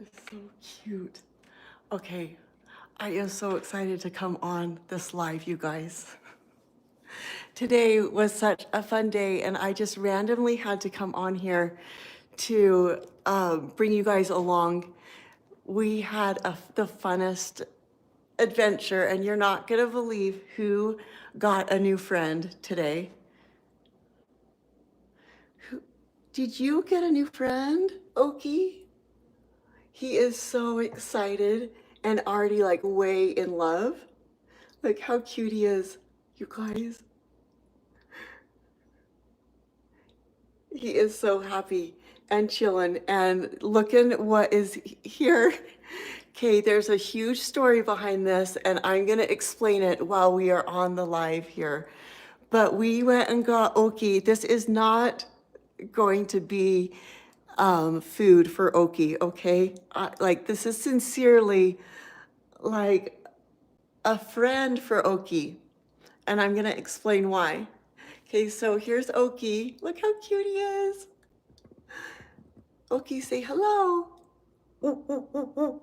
is so cute. Okay, I am so excited to come on this live, you guys. Today was such a fun day, and I just randomly had to come on here to bring you guys along. We had the funnest adventure, and you're not gonna believe who got a new friend today. Did you get a new friend, Oaky? He is so excited and already like way in love. Look how cute he is, you guys. He is so happy and chilling and looking what is here. Okay, there's a huge story behind this, and I'm gonna explain it while we are on the live here. But we went and got Oki. This is not going to be food for Oki, okay? Like, this is sincerely like a friend for Oki, and I'm gonna explain why. Okay, so here's Oki. Look how cute he is. Oki, say hello. Ooh, ooh, ooh, ooh.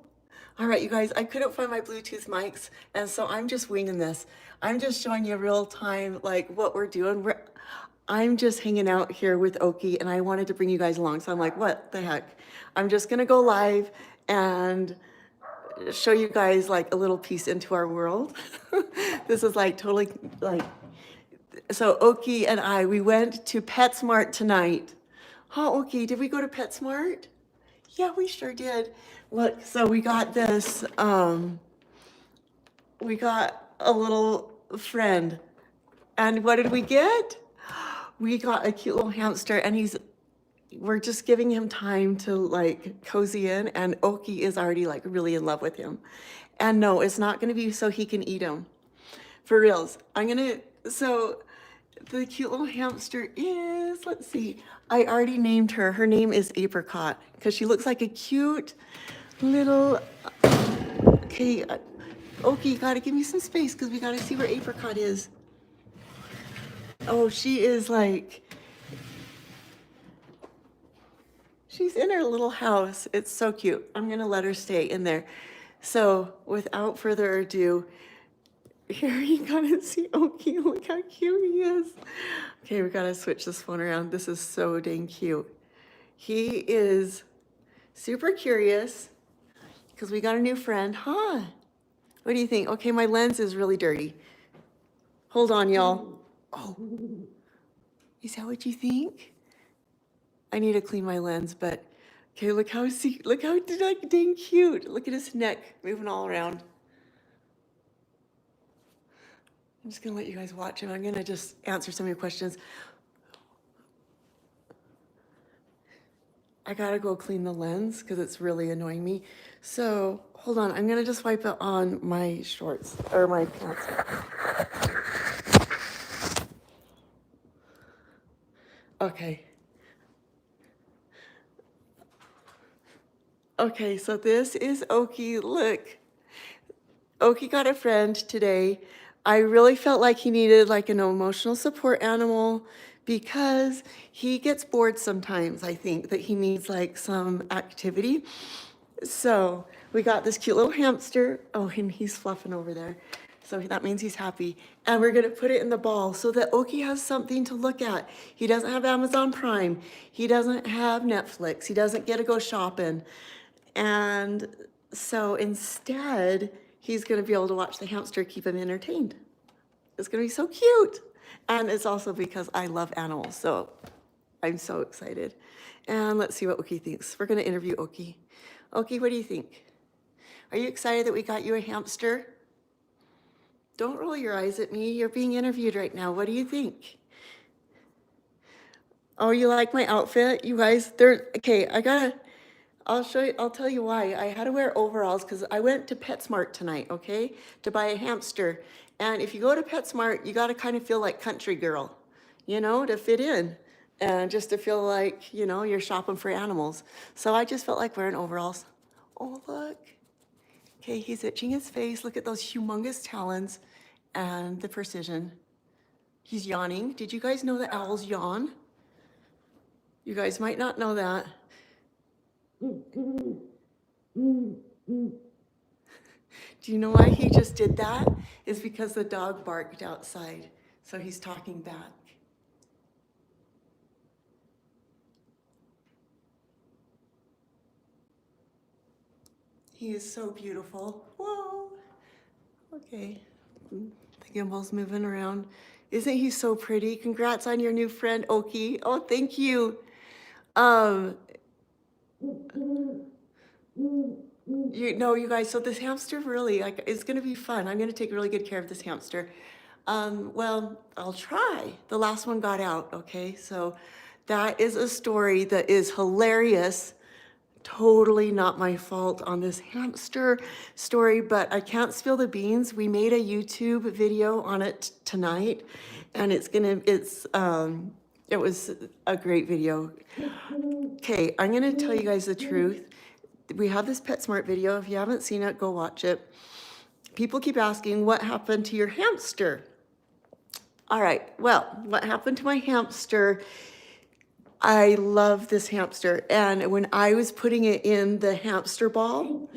All right, you guys, I couldn't find my Bluetooth mics, and so I'm just winging this. I'm just showing you real time, like what we're doing. I'm just hanging out here with Oki, and I wanted to bring you guys along. So I'm like, what the heck? I'm just gonna go live and show you guys like a little piece into our world. This is like totally like, so Oki and we went to PetSmart tonight. Huh, Oki, did we go to PetSmart? Yeah, we sure did. Look, so we got this, we got a little friend. And what did we get? We got a cute little hamster, and we're just giving him time to like cozy in, and Oki is already like really in love with him. And no, it's not gonna be so he can eat him. For reals. So the cute little hamster is, let's see, I already named her. Her name is Apricot because she looks like a cute little, okay, Oki, you gotta give me some space because we gotta see where Apricot is. Oh, she is like, she's in her little house. It's so cute. I'm gonna let her stay in there. So without further ado, here you gotta see Oki. Look how cute he is. Okay, we gotta switch this phone around. This is so dang cute. He is super curious because we got a new friend. Huh? What do you think? Okay, my lens is really dirty. Hold on, y'all. Oh, is that what you think? I need to clean my lens, but okay, look how dang cute. Look at his neck moving all around. I'm just gonna let you guys watch him. I'm gonna just answer some of your questions. I gotta go clean the lens because it's really annoying me. So hold on, I'm gonna just wipe it on my shorts or my pants. Okay. Okay, so this is Oki. Look, Oki got a friend today. I really felt like he needed like an emotional support animal because he gets bored sometimes. I think that he needs like some activity. So we got this cute little hamster. Oh, and he's fluffing over there. So that means he's happy. And we're gonna put it in the ball so that Oki has something to look at. He doesn't have Amazon Prime. He doesn't have Netflix. He doesn't get to go shopping. And so instead, he's gonna be able to watch the hamster keep him entertained. It's gonna be so cute. And it's also because I love animals, so I'm so excited. And let's see what Oki thinks. We're gonna interview Oki. Oki, what do you think? Are you excited that we got you a hamster? Don't roll your eyes at me. You're being interviewed right now. What do you think? Oh, you like my outfit? You guys, okay, I'll show you, I'll tell you why. I had to wear overalls because I went to PetSmart tonight, okay, to buy a hamster. And if you go to PetSmart, you gotta kind of feel like country girl, you know, to fit in. And just to feel like, you know, you're shopping for animals. So I just felt like wearing overalls. Oh, look. Okay, he's itching his face. Look at those humongous talons and the precision. He's yawning. Did you guys know that owls yawn? You guys might not know that. Do you know why he just did that? It's because the dog barked outside. So he's talking back. He is so beautiful. Whoa. Okay. The gimbal's moving around. Isn't he so pretty? Congrats on your new friend, Oaky. Oh, thank you. Um, you guys, so this hamster really, like, it's gonna be fun. I'm gonna take really good care of this hamster. Well, I'll try. The last one got out, okay? So that is a story that is hilarious. Totally not my fault on this hamster story, but I can't spill the beans. We made a YouTube video on it tonight, and it was a great video. Okay, I'm gonna tell you guys the truth. We have this PetSmart video. If you haven't seen it, go watch it. People keep asking, what happened to your hamster? All right, well, what happened to my hamster? I love this hamster. And when I was putting it in the hamster ball,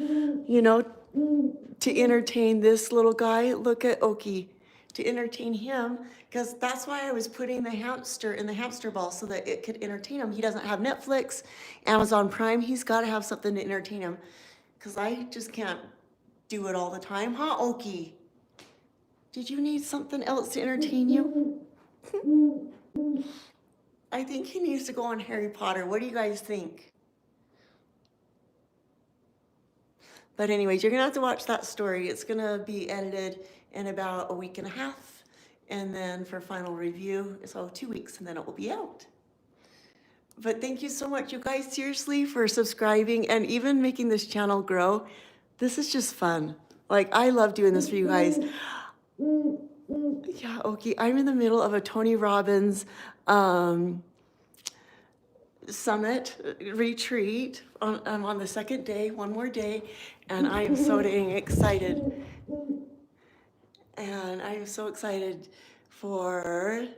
to entertain this little guy, look at Oaky, to entertain him, because that's why I was putting the hamster in the hamster ball so that it could entertain him. He doesn't have Netflix, Amazon Prime. He's got to have something to entertain him, because I just can't do it all the time. Huh, Oaky? Did you need something else to entertain you? I think he needs to go on Harry Potter. What do you guys think? But anyways, you're gonna have to watch that story. It's gonna be edited in about a week and a half. And then for final review, so 2 weeks, and then it will be out. But thank you so much, you guys, seriously, for subscribing and even making this channel grow. This is just fun. Like, I love doing this for you guys. Yeah, okay, I'm in the middle of a Tony Robbins summit retreat. I'm on the second day, one more day, and I am so dang excited. And I am so excited for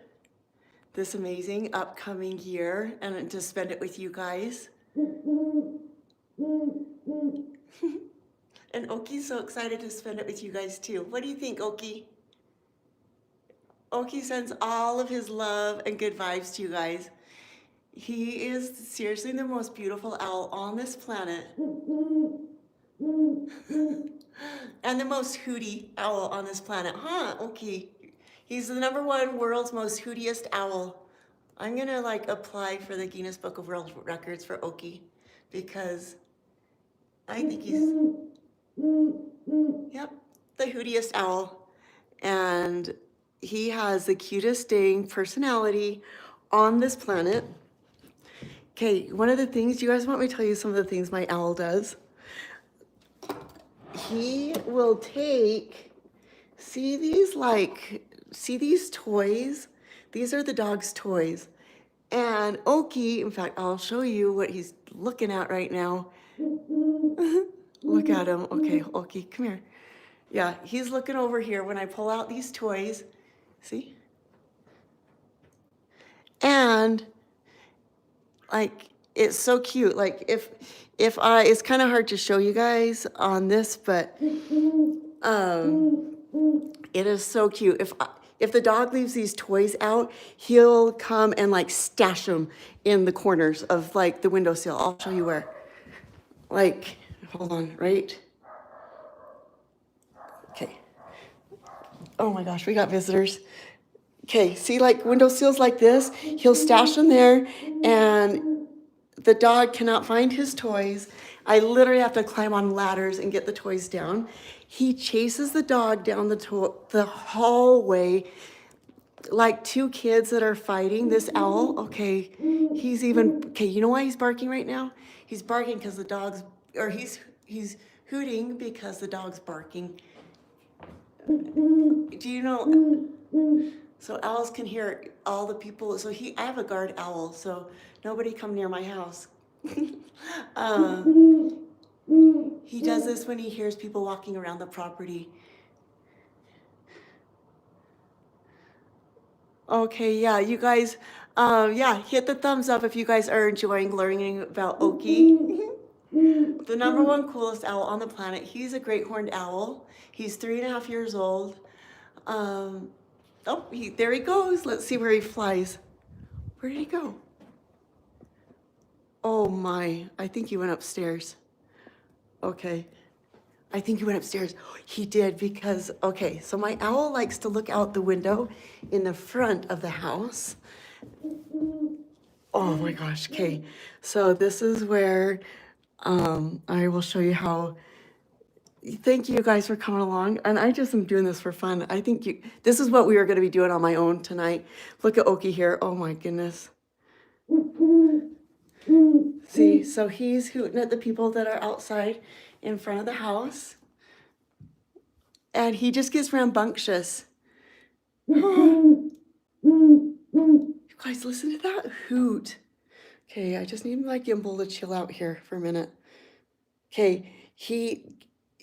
this amazing upcoming year and to spend it with you guys. And Oki's so excited to spend it with you guys too. What do you think, Oki? Oki sends all of his love and good vibes to you guys. He is seriously the most beautiful owl on this planet. And the most hooty owl on this planet. Huh, Oki? He's the #1 world's most hootiest owl. I'm gonna apply for the Guinness Book of World Records for Oki, because I think he's, yep, the hootiest owl. And he has the cutest dang personality on this planet. Okay, one of the things, do you guys want me to tell you some of the things my owl does? He will take, see these toys? These are the dog's toys. And Oki, in fact, I'll show you what he's looking at right now. Look at him. Okay, Oki, come here. Yeah, he's looking over here when I pull out these toys. See? And it's so cute. It's kind of hard to show you guys on this, but it is so cute. If the dog leaves these toys out, he'll come and stash them in the corners of the windowsill. I'll show you where. Hold on, right? Okay. Oh my gosh, we got visitors. Okay, see windowsills like this? He'll stash them there, and the dog cannot find his toys. I literally have to climb on ladders and get the toys down. He chases the dog down the hallway like two kids that are fighting. This owl, okay, you know why he's barking right now? He's barking because the dog's, or he's hooting because the dog's barking. Do you know? So owls can hear all the people. So I have a guard owl, so nobody come near my house. He does this when he hears people walking around the property. Okay, yeah, you guys, hit the thumbs up if you guys are enjoying learning about Oki. The #1 coolest owl on the planet. He's a great horned owl. He's 3.5 years old. Oh, there he goes. Let's see where he flies. Where did he go? Oh my, I think he went upstairs. Okay, I think he went upstairs. He did because, okay, so my owl likes to look out the window in the front of the house. Oh my gosh, okay. So this is where I will show you how. Thank you guys for coming along. And I just am doing this for fun. I think this is what we are going to be doing on my own tonight. Look at Oaky here. Oh my goodness. See, so he's hooting at the people that are outside in front of the house. And he just gets rambunctious. You guys, listen to that hoot. Okay, I just need my gimbal to chill out here for a minute. Okay,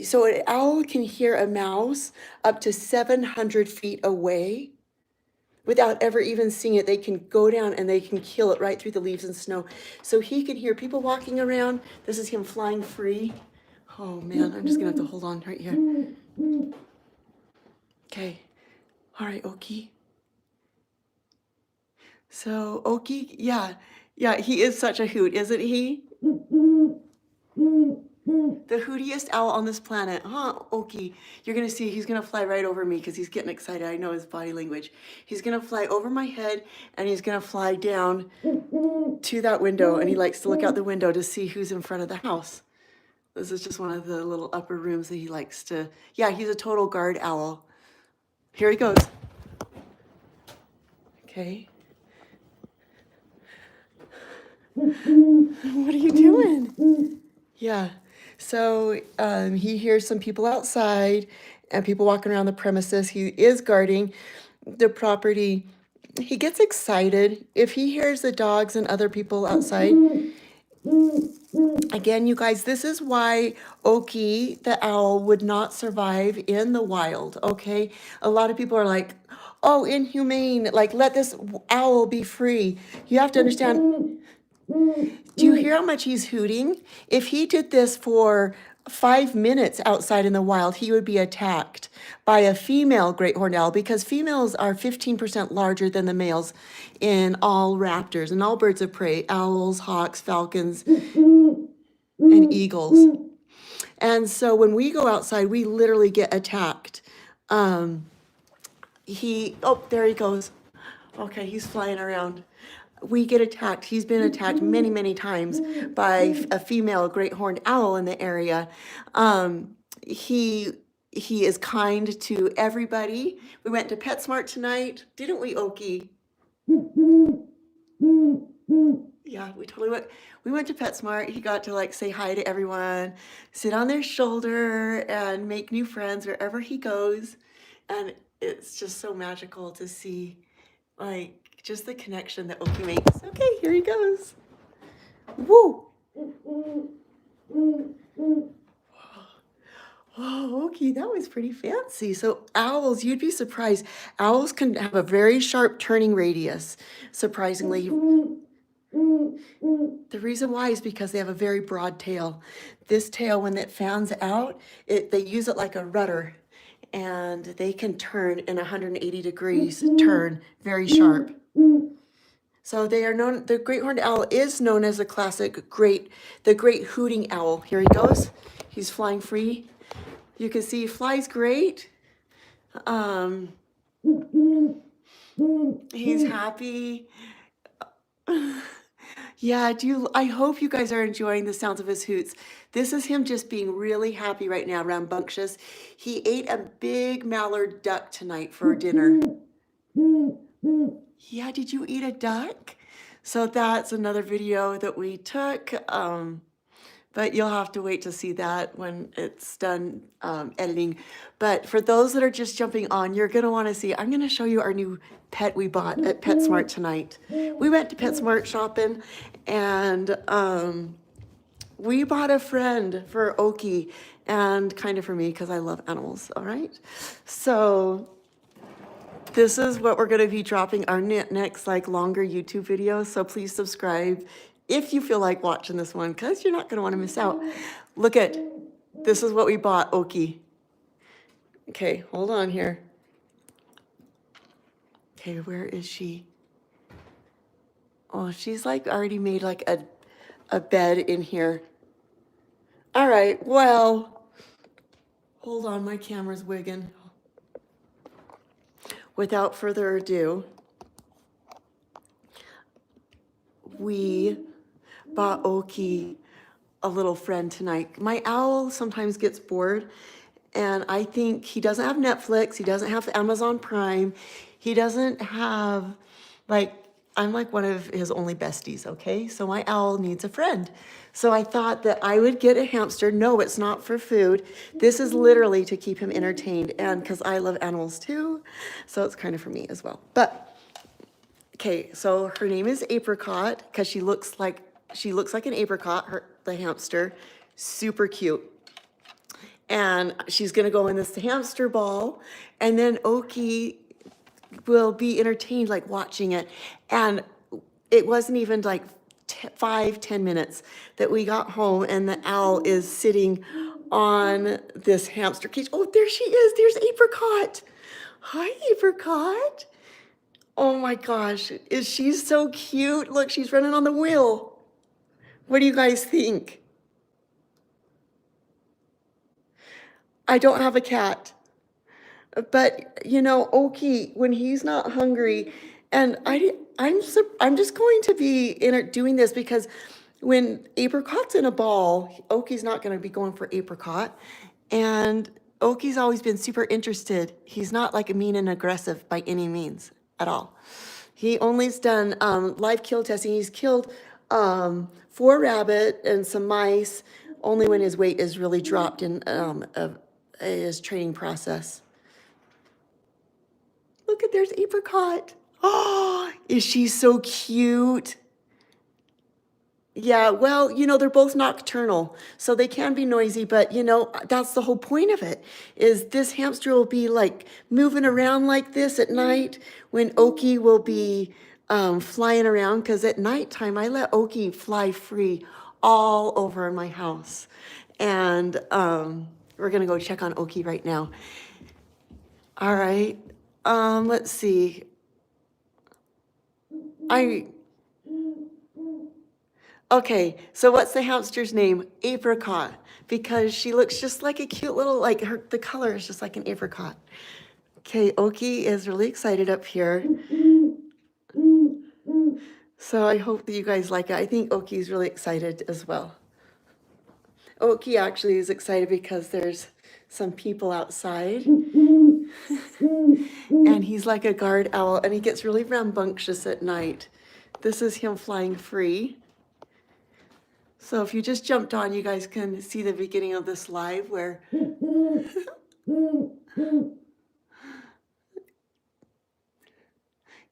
so an owl can hear a mouse up to 700 feet away without ever even seeing it. They can go down and they can kill it right through the leaves and snow. So he can hear people walking around. This is him flying free. Oh man, I'm just gonna have to hold on right here. Okay, all right, Oaky. So Oaky, yeah, he is such a hoot, isn't he? The hootiest owl on this planet, huh, Oaky? You're gonna see he's gonna fly right over me because he's getting excited. I know his body language. He's gonna fly over my head and he's gonna fly down to that window, and he likes to look out the window to see who's in front of the house. This is just one of the little upper rooms that he likes to, yeah, he's a total guard owl. Here he goes. Okay. What are you doing? Yeah. So he hears some people outside and people walking around the premises. He is guarding the property. He gets excited if he hears the dogs and other people outside. Again, you guys, this is why Oaky, the owl, would not survive in the wild, okay? A lot of people are like, oh, inhumane, like let this owl be free. You have to understand. Do you hear how much he's hooting? If he did this for 5 minutes outside in the wild, he would be attacked by a female great horned owl, because females are 15% larger than the males in all raptors and all birds of prey, owls, hawks, falcons, and eagles. And so when we go outside, we literally get attacked. Oh, there he goes. Okay, he's flying around. We get attacked. He's been attacked many, many times by a female great horned owl in the area. He is kind to everybody. We went to PetSmart tonight, didn't we, Oaky? Yeah, we totally went. We went to PetSmart. He got to like say hi to everyone, sit on their shoulder, and make new friends wherever he goes. And it's just so magical to see, like, just the connection that Oaky makes. Okay, here he goes. Woo! Oh, Oaky, that was pretty fancy. So owls, you'd be surprised. Owls can have a very sharp turning radius, surprisingly. The reason why is because they have a very broad tail. This tail, when it fans out, they use it like a rudder, and they can turn in 180 degrees, turn very sharp. So they are known, the great horned owl is known as the great hooting owl. Here he goes. He's flying free. You can see he flies great. He's happy. Yeah, I hope you guys are enjoying the sounds of his hoots. This is him just being really happy right now, rambunctious. He ate a big mallard duck tonight for dinner. Yeah, did you eat a duck? So that's another video that we took, but you'll have to wait to see that when it's done editing. But for those that are just jumping on, you're gonna wanna see, I'm gonna show you our new pet we bought at PetSmart tonight. We went to PetSmart shopping, and we bought a friend for Oaky and kind of for me because I love animals, all right? So this is what we're gonna be dropping our next like longer YouTube videos, so please subscribe if you feel like watching this one, because you're not going to want to miss out. Look at, this is what we bought, Oaky. Okay, hold on here. Okay, where is she? Oh, she's like already made like a bed in here. All right, well, hold on, my camera's wigging. Without further ado, we bought Oaky a little friend tonight. My owl sometimes gets bored, and I think he doesn't have Netflix, he doesn't have Amazon Prime, he doesn't have, like, I'm like one of his only besties, okay? So my owl needs a friend. So I thought that I would get a hamster. No, it's not for food. This is literally to keep him entertained, and because I love animals too, so it's kind of for me as well. But okay, so her name is Apricot because she looks like an apricot, the hamster, super cute. And she's gonna go in this hamster ball, and then Oaky will be entertained like watching it. And it wasn't even like 5-10 minutes that we got home, and the owl is sitting on this hamster cage. Oh, there she is. There's Apricot. Hi, Apricot. Oh my gosh, is she so cute? Look, she's running on the wheel. What do you guys think? I don't have a cat. But you know, Oaky, when he's not hungry, and I'm just going to be doing this because when Apricot's in a ball, Oaky's not going to be going for Apricot, and Oaky's always been super interested. He's not like mean and aggressive by any means at all. He only's done live kill testing. He's killed 4 rabbit and some mice, only when his weight is really dropped in his training process. Look at, there's Apricot. Oh, is she so cute? Yeah, well, you know, they're both nocturnal, so they can be noisy, but you know, that's the whole point of it, is this hamster will be like moving around like this at night when Oaky will be flying around, because at nighttime I let Oaky fly free all over my house. And we're gonna go check on Oaky right now. All right. Let's see. Okay, so what's the hamster's name? Apricot, because she looks just like a cute little, like the color is just like an apricot. Okay, Oaky is really excited up here. So I hope that you guys like it. I think Oaky's really excited as well. Oaky actually is excited because there's some people outside. And he's like a guard owl, and he gets really rambunctious at night. This is him flying free. So if you just jumped on, you guys can see the beginning of this live where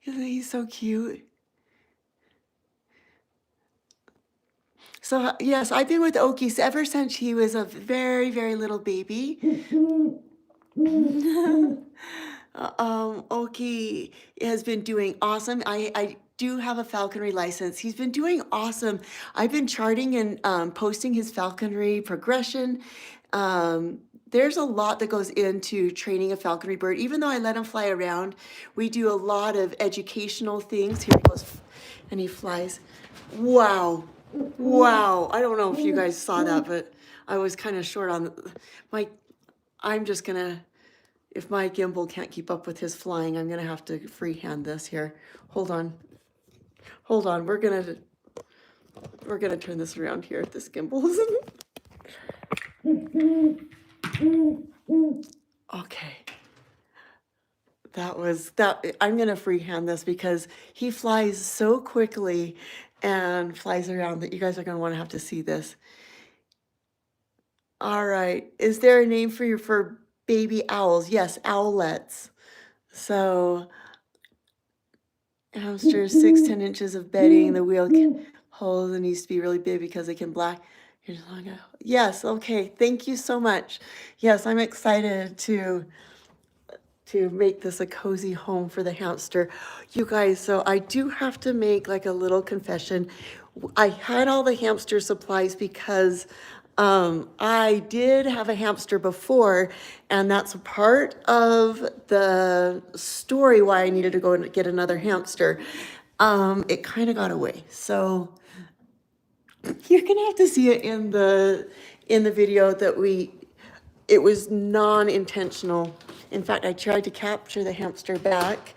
isn't he so cute? So yes, I've been with Oaky ever since he was a very, very little baby. Oaky has been doing awesome. I do have a falconry license. He's been doing awesome. I've been charting and posting his falconry progression. There's a lot that goes into training a falconry bird. Even though I let him fly around, we do a lot of educational things. Here he goes, and he flies. Wow. Wow. I don't know if you guys saw that, but I was kind of short on I'm just gonna, if my gimbal can't keep up with his flying, I'm gonna have to freehand this here. Hold on. Hold on. We're gonna turn this around here. This gimbal. Okay. I'm gonna freehand this because he flies so quickly and flies around that you guys are gonna want to have to see this. All right. Is there a name for baby owls? Yes, owlets. So hamsters, 6-10 inches of bedding. The wheel hole needs to be really big because they can black. Yes, okay. Thank you so much. Yes, I'm excited to to make this a cozy home for the hamster. You guys, so I do have to make like a little confession. I had all the hamster supplies because I did have a hamster before, and that's a part of the story why I needed to go and get another hamster. It kind of got away. So you're gonna have to see it in the video that it was non-intentional. In fact, I tried to capture the hamster back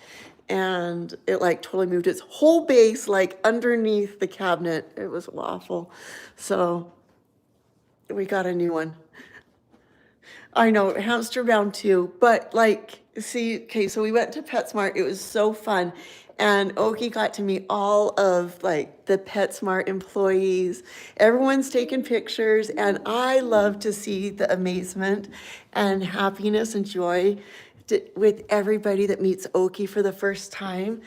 and it like totally moved its whole base like underneath the cabinet. It was awful. So we got a new one. I know, hamster round two, but like, see, okay, so we went to PetSmart. It was so fun. And Oki got to meet all of like the PetSmart employees. Everyone's taking pictures, and I love to see the amazement and happiness and joy with everybody that meets Oki for the first time.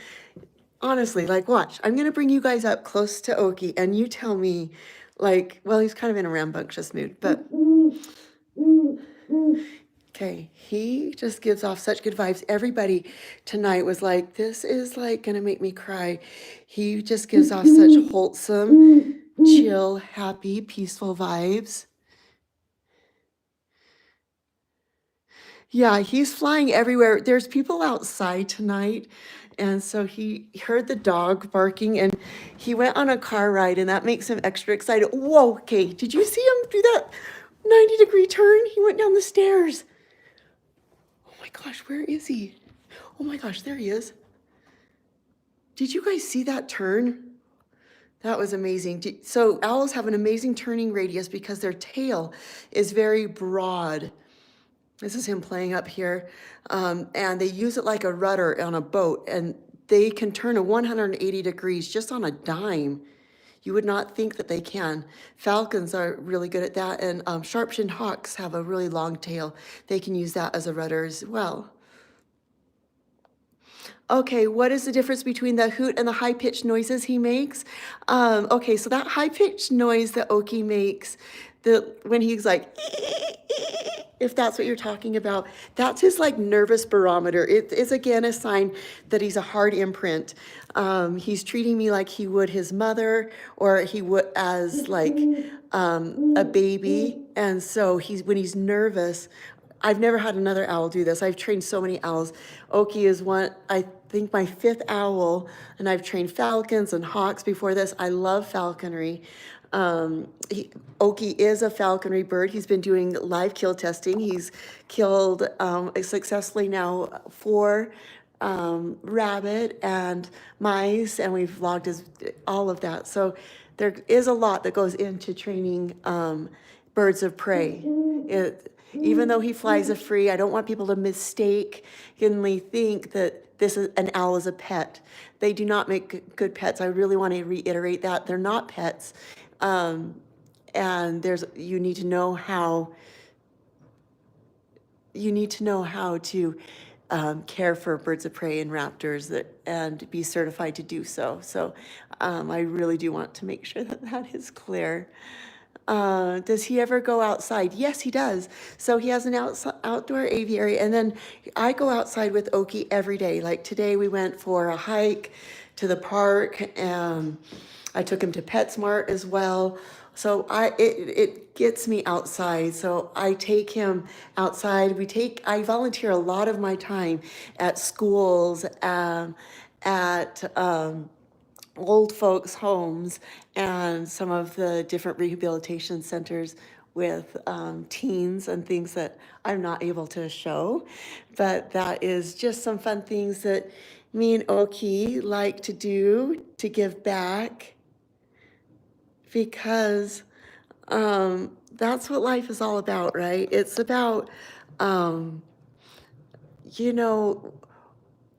Honestly, like, watch, I'm gonna bring you guys up close to Oki, and you tell me, like, well, he's kind of in a rambunctious mood, but okay, he just gives off such good vibes. Everybody tonight was like, this is like gonna make me cry. He just gives off such wholesome, chill, happy, peaceful vibes. Yeah, he's flying everywhere. There's people outside tonight. And so he heard the dog barking and he went on a car ride, and that makes him extra excited. Whoa, okay, did you see him do that 90-degree turn? He went down the stairs. Oh my gosh, where is he? Oh my gosh, there he is. Did you guys see that turn? That was amazing. So owls have an amazing turning radius because their tail is very broad. This is him playing up here. And they use it like a rudder on a boat, and they can turn a 180 degrees just on a dime. You would not think that they can. Falcons are really good at that, and sharp-shinned hawks have a really long tail. They can use that as a rudder as well. Okay, what is the difference between the hoot and the high-pitched noises he makes? Okay, so that high-pitched noise that Oki makes, when he's like, if that's what you're talking about, that's his like nervous barometer. It is again a sign that he's a hard imprint. He's treating me like he would his mother, or he would as like a baby. And so when he's nervous, I've never had another owl do this. I've trained so many owls. Oki is I think my 5th owl, and I've trained falcons and hawks before this. I love falconry. Oki is a falconry bird. He's been doing live kill testing. He's killed successfully now 4 rabbit and mice, and we've logged all of that. So there is a lot that goes into training birds of prey. Even though he flies a free, I don't want people to mistakenly think that an owl is a pet. They do not make good pets. I really want to reiterate that. They're not pets. And you need to know how to care for birds of prey and raptors and be certified to do so. So I really do want to make sure that is clear. Does he ever go outside? Yes, he does. So he has an outdoor aviary, and then I go outside with Oki every day. Like today we went for a hike to the park, and I took him to PetSmart as well. So it gets me outside. So I take him outside. I volunteer a lot of my time at schools, at old folks' homes, and some of the different rehabilitation centers with teens and things that I'm not able to show. But that is just some fun things that me and Oki like to do to give back, because that's what life is all about, right? It's about,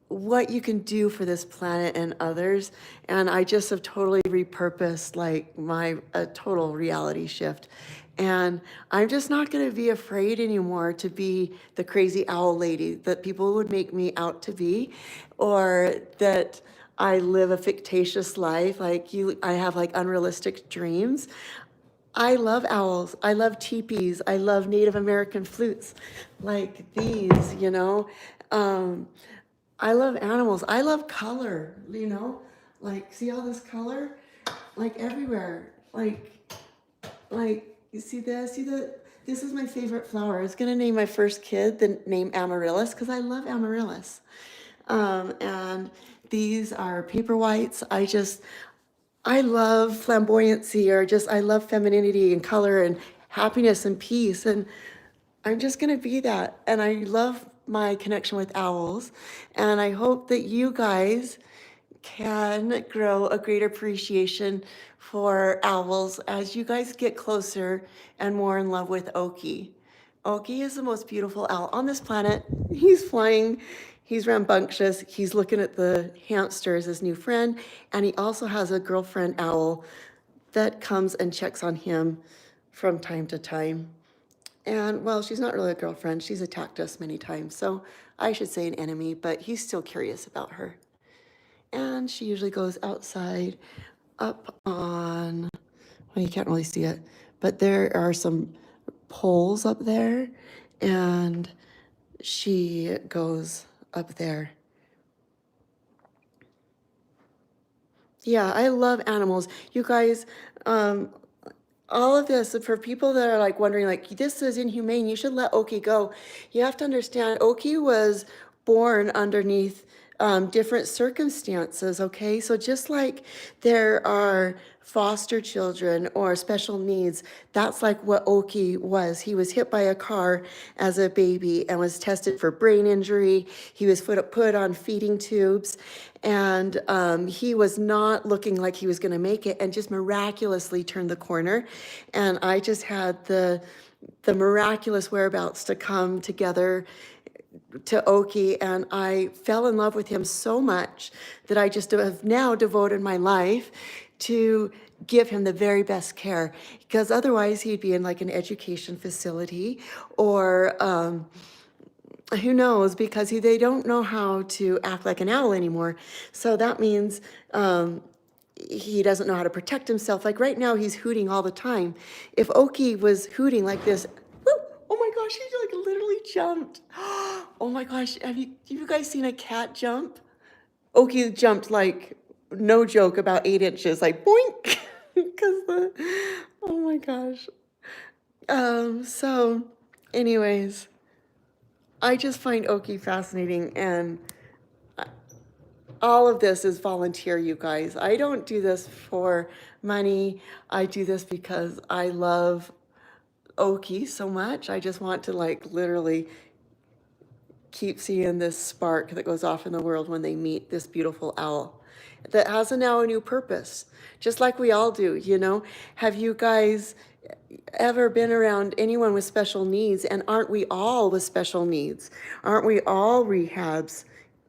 what you can do for this planet and others. And I just have totally repurposed like a total reality shift. And I'm just not going to be afraid anymore to be the crazy owl lady that people would make me out to be, or that I live a fictitious life. I have like unrealistic dreams. I love owls. I love teepees. I love Native American flutes like these, Um, I love animals. I love color, you know? Like, see all this color? Like everywhere. Like, you see this? See the, this is my favorite flower. I was gonna name my first kid the name Amaryllis because I love amaryllis. And these are paper whites. I love flamboyancy, or just, I love femininity and color and happiness and peace. And I'm just going to be that. And I love my connection with owls. And I hope that you guys can grow a great appreciation for owls as you guys get closer and more in love with Oaky. Oaky is the most beautiful owl on this planet. He's flying, he's rambunctious, he's looking at the hamster as his new friend, and he also has a girlfriend owl that comes and checks on him from time to time. And well, she's not really a girlfriend, she's attacked us many times, so I should say an enemy, but he's still curious about her. And she usually goes outside up on, well, you can't really see it, but there are some poles up there, and she goes up there. Yeah, I love animals. You guys, all of this, for people that are like wondering, like, this is inhumane, you should let Oki go. You have to understand, Oki was born underneath different circumstances, okay? So just like there are foster children or special needs, that's like what Oki was. He was hit by a car as a baby and was tested for brain injury. He was put on feeding tubes, and he was not looking like he was going to make it, and just miraculously turned the corner. And I just had the miraculous whereabouts to come together to Oki, and I fell in love with him so much that I just have now devoted my life to give him the very best care, because otherwise he'd be in like an education facility, or who knows, because they don't know how to act like an owl anymore. So that means he doesn't know how to protect himself. Like right now, he's hooting all the time. If Oki was hooting like this, whoo, oh my gosh, he like literally jumped. Oh my gosh, have you guys seen a cat jump? Oki jumped like, no joke, about 8 inches, like boink, because oh my gosh. So anyways, I just find Oki fascinating, and all of this is volunteer, you guys. I don't do this for money. I do this because I love Oki so much. I just want to like literally keep seeing this spark that goes off in the world when they meet this beautiful owl that has now a new purpose, just like we all do, you know? Have you guys ever been around anyone with special needs? And aren't we all with special needs? Aren't we all rehabs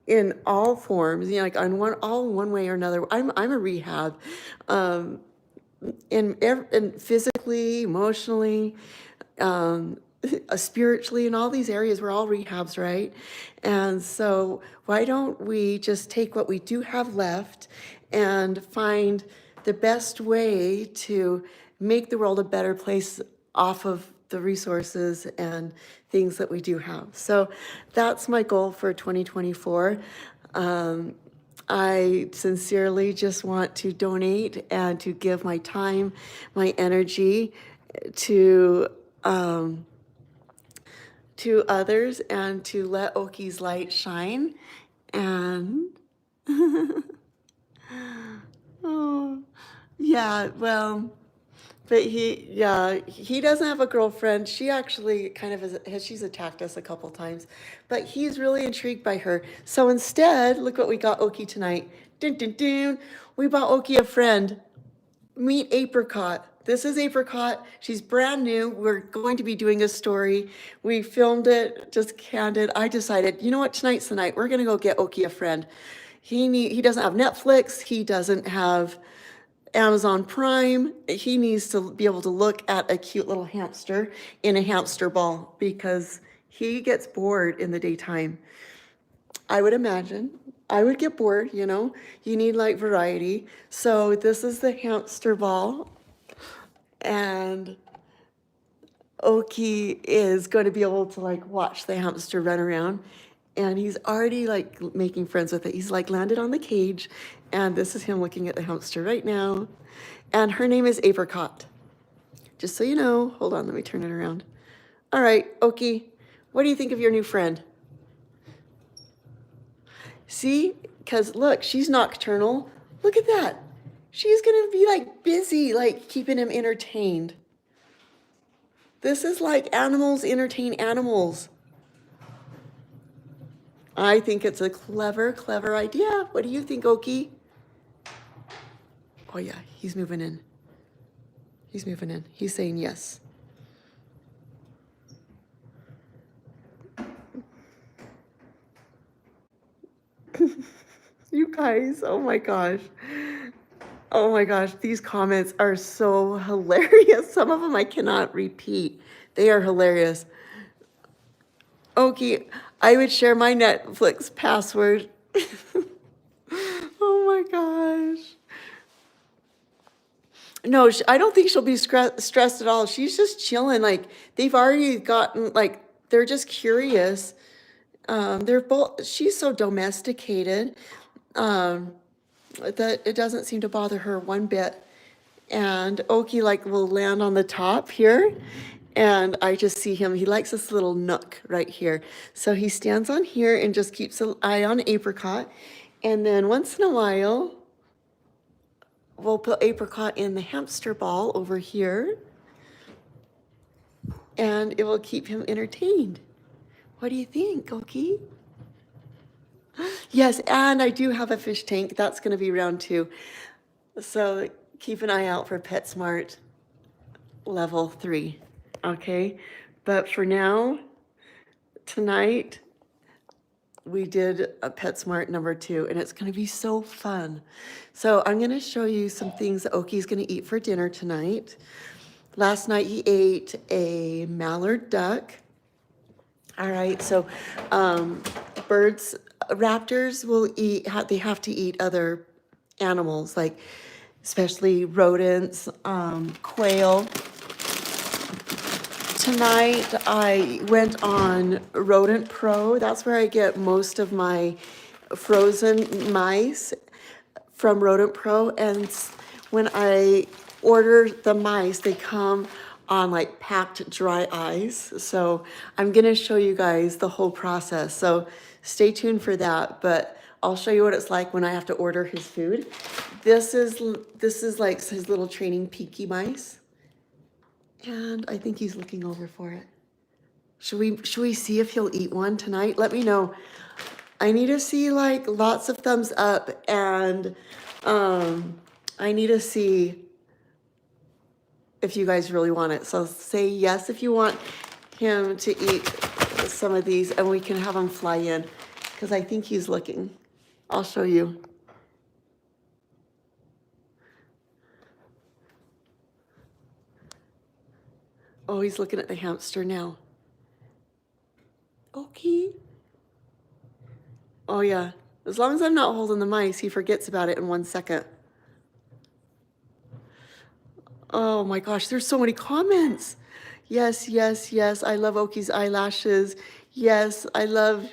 in all forms? You know, like on one way or another. I'm a rehab, in physically, emotionally, spiritually, in all these areas. We're all rehabs, right? And so why don't we just take what we do have left and find the best way to make the world a better place off of the resources and things that we do have. So that's my goal for 2024. I sincerely just want to donate and to give my time, my energy to others, and to let Oki's light shine. And oh, yeah, well, but he doesn't have a girlfriend. She actually kind of she's attacked us a couple times, but he's really intrigued by her. So instead, look what we got Oki tonight. Dun, dun, dun. We bought Oki a friend. Meet Apricot. This is Apricot. She's brand new. We're going to be doing a story. We filmed it, just candid. I decided, you know what, tonight's the night. We're gonna go get Oki a friend. He doesn't have Netflix. He doesn't have Amazon Prime. He needs to be able to look at a cute little hamster in a hamster ball, because he gets bored in the daytime. I would imagine. I would get bored, you know. You need like variety. So this is the hamster ball, and Oki is going to be able to like watch the hamster run around. and he's already like making friends with it. He's like landed on the cage, and this is him looking at the hamster right now. And her name is Apricot. Just so you know, hold on, let me turn it around. All right, Oki, what do you think of your new friend? See, because look, she's nocturnal. Look at that. She's gonna be like busy, like keeping him entertained. This is like animals entertain animals. I think it's a clever, clever idea. What do you think, Oki? Oh yeah, he's moving in. He's moving in. He's saying yes. You guys, oh my gosh. Oh my gosh, these comments are so hilarious. Some of them I cannot repeat. They are hilarious. Oki, I would share my Netflix password. Oh my gosh. No, I don't think she'll be stressed at all. She's just chilling. Like, they've already gotten, like, they're just curious. They're both, she's so domesticated that it doesn't seem to bother her one bit. And Oki, like, will land on the top here. And I just see him, he likes this little nook right here. So he stands on here and just keeps an eye on Apricot. And then once in a while, we'll put Apricot in the hamster ball over here. And it will keep him entertained. What do you think, Oki? Yes, and I do have a fish tank. That's going to be round 2. So keep an eye out for PetSmart level 3. Okay, but for now, tonight, we did a PetSmart number 2, and it's going to be so fun. So I'm going to show you some things that Oki's going to eat for dinner tonight. Last night, he ate a mallard duck. All right, so birds, raptors will eat, they have to eat other animals, like especially rodents, quail. Tonight, I went on Rodent Pro. That's where I get most of my frozen mice, from Rodent Pro. And when I order the mice, they come on like packed dry ice. So I'm gonna show you guys the whole process. So stay tuned for that, but I'll show you what it's like when I have to order his food. This is like his little training peaky mice. And I think he's looking over for it. Should we see if he'll eat one tonight? Let me know. I need to see like lots of thumbs up, and I need to see if you guys really want it. So say yes if you want him to eat some of these, and we can have him fly in, because I think he's looking. I'll show you. Oh, he's looking at the hamster now. Okay. Oh yeah, as long as I'm not holding the mice, he forgets about it in 1 second. Oh my gosh, there's so many comments. Yes, yes, yes, I love Oki's eyelashes. Yes, I love,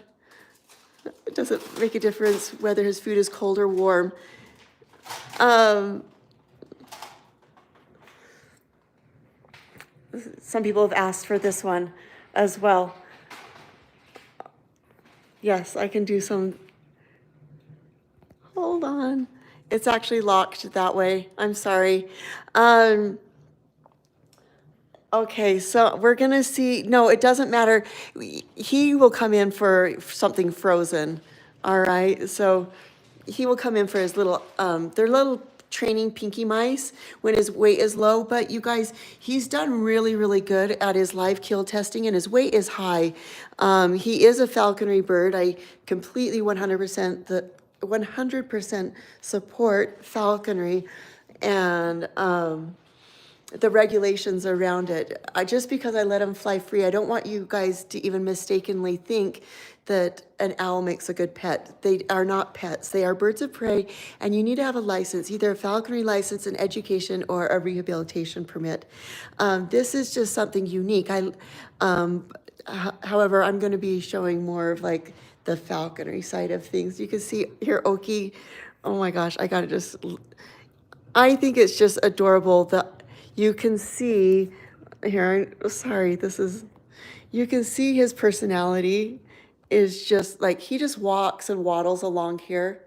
it doesn't make a difference whether his food is cold or warm. Some people have asked for this one as well. Yes, I can do some. Hold on. It's actually locked that way. I'm sorry. Okay, so we're gonna see. No, it doesn't matter. He will come in for something frozen. All right, so he will come in for his little, they're little training pinky mice when his weight is low. But you guys, he's done really, really good at his live kill testing, and his weight is high. He is a falconry bird. I completely 100% support falconry, and the regulations around it. Just because I let him fly free, I don't want you guys to even mistakenly think that an owl makes a good pet. They are not pets. They are birds of prey, and you need to have a license, either a falconry license, an education, or a rehabilitation permit. This is just something unique. However, I'm going to be showing more of like the falconry side of things. You can see here, Oaky. Oh my gosh, I think it's just adorable that you can see here. Sorry, you can see his personality is just like, he just walks and waddles along here.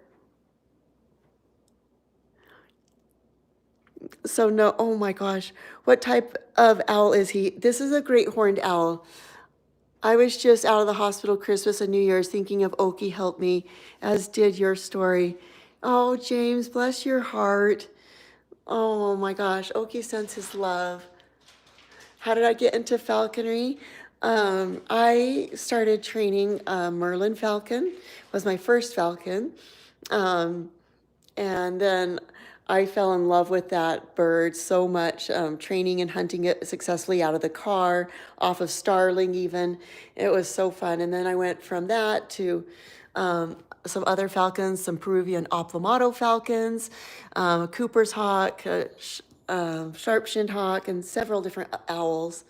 So no, oh my gosh, what type of owl is he? This is a great horned owl. I was just out of the hospital Christmas and New Year's thinking of Oaky helped me, as did your story. Oh, James, bless your heart. Oh my gosh, Oaky sends his love. How did I get into falconry? I started training Merlin falcon, was my first falcon. And then I fell in love with that bird so much, training and hunting it successfully out of the car, off of Starling even. It was so fun. And then I went from that to some other falcons, some Peruvian Oplomado falcons, Cooper's hawk, sharp-shinned hawk, and several different owls.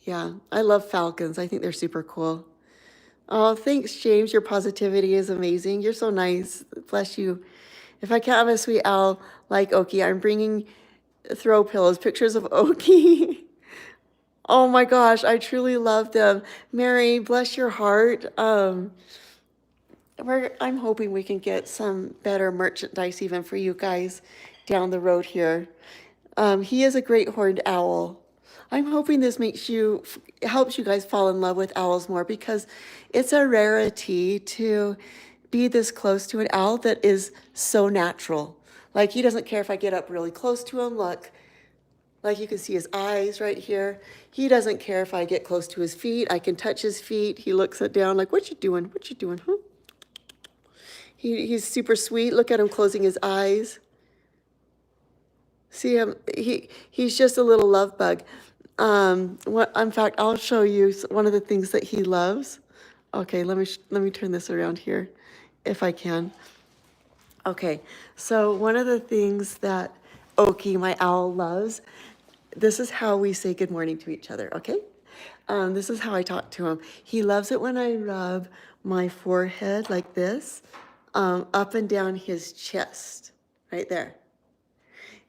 Yeah, I love falcons. I think they're super cool. Oh, thanks, James. Your positivity is amazing. You're so nice. Bless you. If I can't have a sweet owl like Oaky, I'm bringing throw pillows, pictures of Oaky. Oh my gosh, I truly love them. Mary, bless your heart. I'm hoping we can get some better merchandise even for you guys down the road here. He is a great horned owl. I'm hoping this helps you guys fall in love with owls more, because it's a rarity to be this close to an owl that is so natural. Like, he doesn't care if I get up really close to him. Look, like you can see his eyes right here. He doesn't care if I get close to his feet. I can touch his feet. He looks it down like, what you doing? What you doing, huh? He's super sweet. Look at him closing his eyes. See him? He's just a little love bug. In fact, I'll show you one of the things that he loves. Okay, let me turn this around here, if I can. Okay, so one of the things that Oaky, my owl, loves, this is how we say good morning to each other, okay? This is how I talk to him. He loves it when I rub my forehead like this, up and down his chest, right there.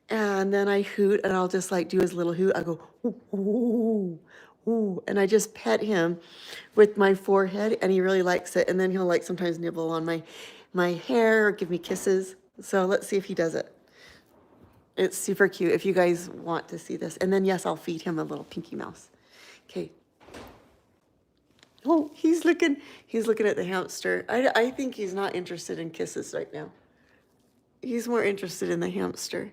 And then I hoot, and I'll just like do his little hoot. I go, ooh, ooh, ooh, and I just pet him with my forehead, and he really likes it. And then he'll like sometimes nibble on my hair or give me kisses. So let's see if he does it. It's super cute if you guys want to see this. And then yes, I'll feed him a little Pinky Mouse. Okay. Oh, he's looking at the hamster. I think he's not interested in kisses right now. He's more interested in the hamster.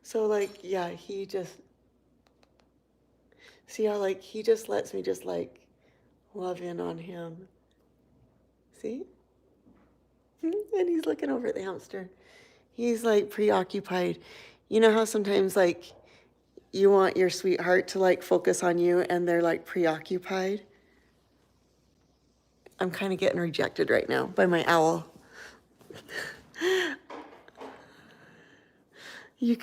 So like, yeah, see how like he just lets me just like love in on him. See? And he's looking over at the hamster. He's like preoccupied. You know how sometimes like you want your sweetheart to like focus on you and they're like preoccupied? I'm kind of getting rejected right now by my owl. You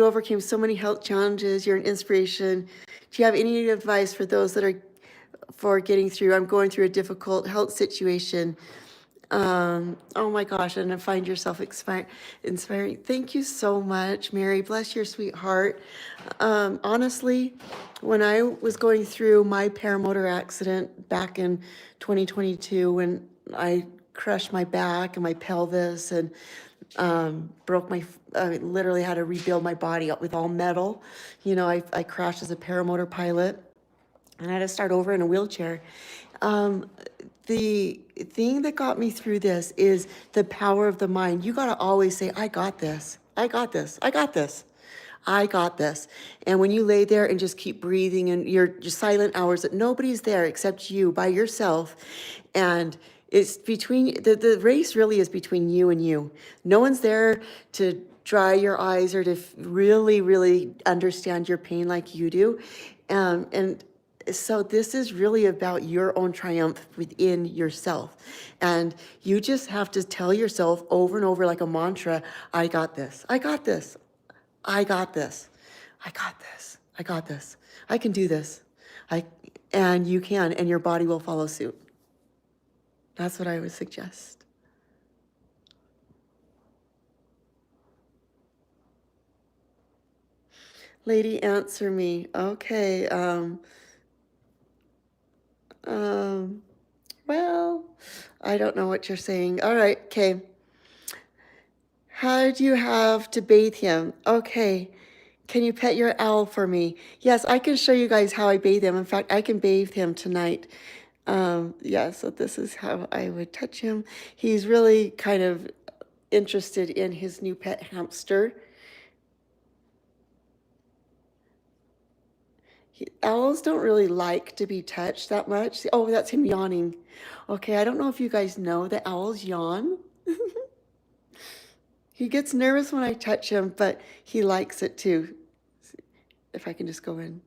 overcame so many health challenges. You're an inspiration. Do you have any advice for those that are for getting through? I'm going through a difficult health situation. Oh my gosh, and to find yourself inspiring. Thank you so much, Mary. Bless your sweet heart. Honestly, when I was going through my paramotor accident back in 2022, when I crushed my back and my pelvis and I literally had to rebuild my body with all metal. You know, I crashed as a paramotor pilot and I had to start over in a wheelchair. The thing that got me through this is the power of the mind. You got to always say, I got this. I got this. I got this. I got this. And when you lay there and just keep breathing and your silent hours that nobody's there except you by yourself, and it's between, the race really is between you and you. No one's there to dry your eyes or to really, really understand your pain like you do. And so this is really about your own triumph within yourself. And you just have to tell yourself over and over like a mantra, I got this, I got this, I got this, I got this. I got this. I can do this. And you can, and your body will follow suit. That's what I would suggest. Lady, answer me. Okay. Well, I don't know what you're saying. All right. Okay. How do you have to bathe him? Okay. Can you pet your owl for me? Yes, I can show you guys how I bathe him. In fact, I can bathe him tonight. Yeah, so this is how I would touch him. He's really kind of interested in his new pet hamster. Owls don't really like to be touched that much. Oh, that's him yawning. Okay, I don't know if you guys know that owls yawn. He gets nervous when I touch him, but he likes it too. If I can just go in.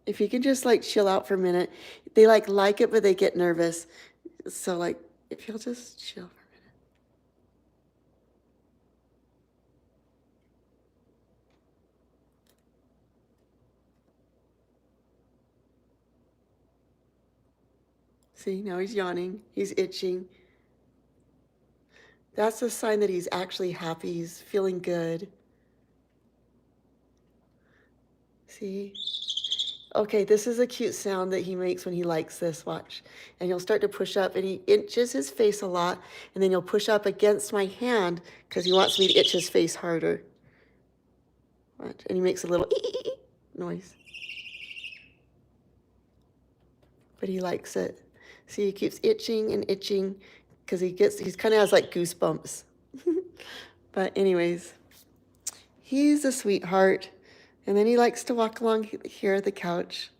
If he can just like chill out for a minute. They like it, but they get nervous. So like, if he'll just chill for a minute. See, now he's yawning, he's itching. That's a sign that he's actually happy, he's feeling good. See? Okay, this is a cute sound that he makes when he likes this, watch. And he'll start to push up and he itches his face a lot, and then he'll push up against my hand because he wants me to itch his face harder. Watch, and he makes a little noise. But he likes it. See, he keeps itching and itching because he's kind of has like goosebumps. But anyways, he's a sweetheart. And then he likes to walk along here at the couch.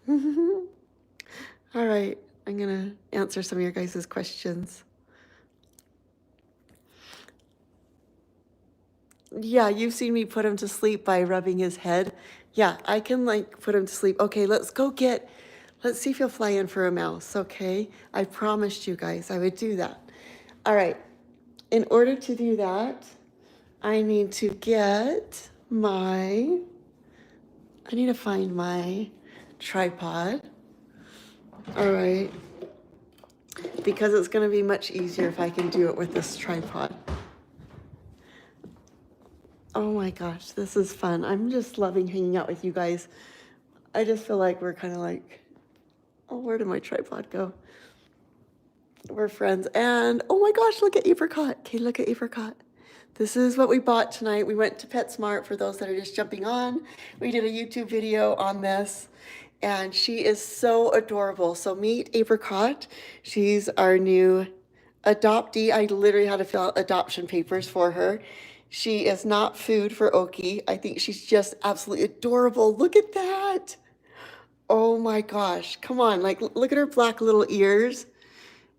All right, I'm gonna answer some of your guys' questions. Yeah, you've seen me put him to sleep by rubbing his head. Yeah, I can like put him to sleep. Okay, let's see if he'll fly in for a mouse, okay? I promised you guys I would do that. All right, in order to do that, I need to find my tripod. All right, because it's gonna be much easier if I can do it with this tripod. Oh my gosh, this is fun. I'm just loving hanging out with you guys. I just feel like we're kind of like, oh, where did my tripod go? We're friends. And oh my gosh, look at Apricot. Okay, look at Apricot. This is what we bought tonight. We went to PetSmart for those that are just jumping on. We did a YouTube video on this, and she is so adorable. So meet Apricot. She's our new adoptee. I literally had to fill out adoption papers for her. She is not food for Oaky. I think she's just absolutely adorable. Look at that. Oh my gosh. Come on. Like, look at her black little ears.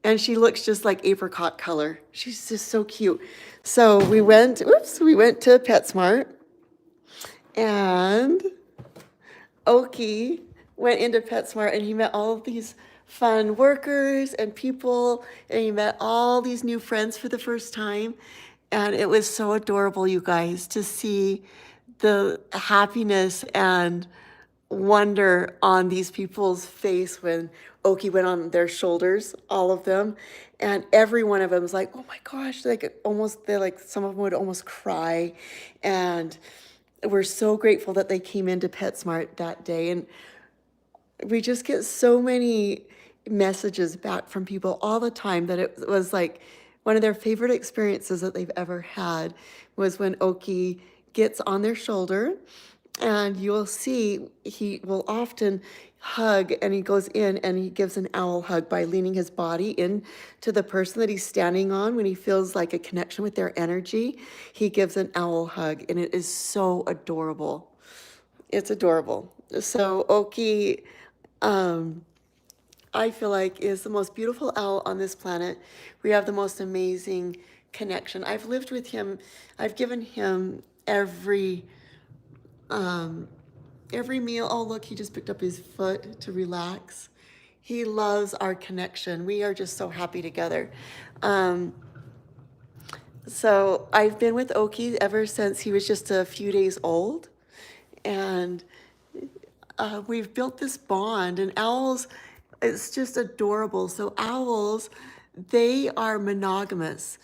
And she looks just like apricot color. She's just so cute. So we went to PetSmart, and Oaky went into PetSmart and he met all of these fun workers and people, and he met all these new friends for the first time. And it was so adorable, you guys, to see the happiness and wonder on these people's face when Oaky went on their shoulders, all of them. And every one of them was like, oh my gosh, some of them would almost cry. And we're so grateful that they came into PetSmart that day. And we just get so many messages back from people all the time that it was like one of their favorite experiences that they've ever had was when Oaky gets on their shoulder, and you'll see he will often hug, and he goes in and he gives an owl hug by leaning his body in to the person that he's standing on. When he feels like a connection with their energy, he gives an owl hug, and it is so adorable. It's adorable. So Oaky, I feel like, is the most beautiful owl on this planet. We have the most amazing connection. I've lived with him. I've given him every meal. Oh, look, he just picked up his foot to relax. He loves our connection. We are just so happy together. So I've been with Oaky ever since he was just a few days old. And we've built this bond, and owls, it's just adorable. So owls, they are monogamous.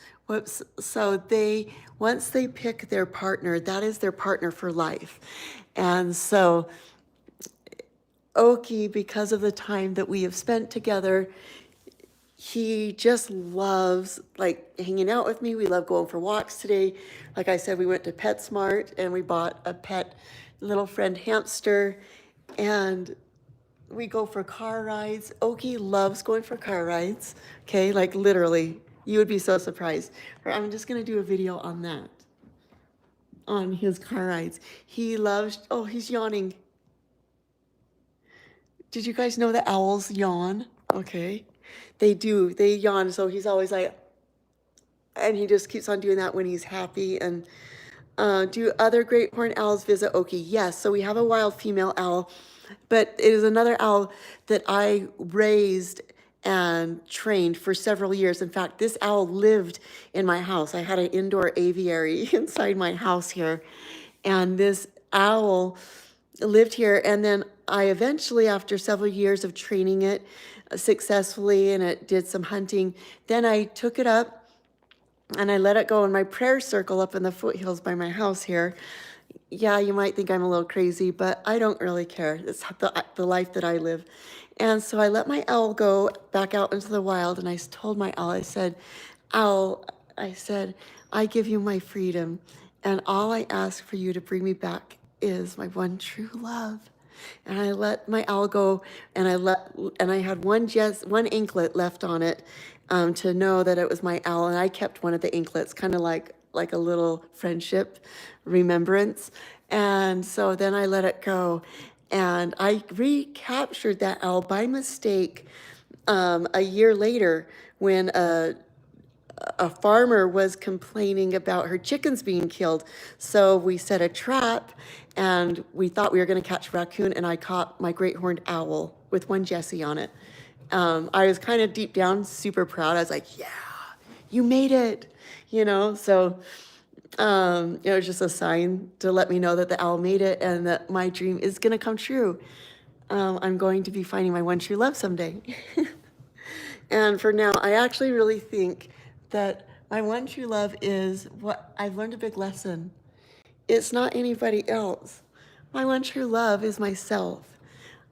So they, once they pick their partner, that is their partner for life. And so Oaky, because of the time that we have spent together, he just loves like hanging out with me. We love going for walks today. Like I said, we went to PetSmart and we bought a pet little friend hamster, and we go for car rides. Oki loves going for car rides. Okay, like literally, you would be so surprised. I'm just gonna do a video on that, on his car rides. He loves, oh, he's yawning. Did you guys know that owls yawn? Okay. They do, they yawn. So he's always like, and he just keeps on doing that when he's happy. And do other great horned owls visit Oki? Yes. So we have a wild female owl, but it is another owl that I raised and trained for several years. In fact, this owl lived in my house. I had an indoor aviary inside my house here. And this owl lived here. And then I eventually, after several years of training it successfully, and it did some hunting, then I took it up and I let it go in my prayer circle up in the foothills by my house here. Yeah, you might think I'm a little crazy, but I don't really care. It's the life that I live. And so I let my owl go back out into the wild, and I told my owl, I said, owl, I said, I give you my freedom, and all I ask for you to bring me back is my one true love. And I let my owl go, and I had one anklet left on it, to know that it was my owl, and I kept one of the anklets, kind of like a little friendship remembrance. And so then I let it go, and I recaptured that owl by mistake a year later when a farmer was complaining about her chickens being killed. So we set a trap, and we thought we were going to catch a raccoon, and I caught my great horned owl with one Jessie on it. I was kind of deep down super proud. I was like, yeah, you made it, you know? So it was just a sign to let me know that the owl made it and that my dream is going to come true. I'm going to be finding my one true love someday. And for now, I actually really think that my one true love is what I've learned a big lesson. It's not anybody else. My one true love is myself.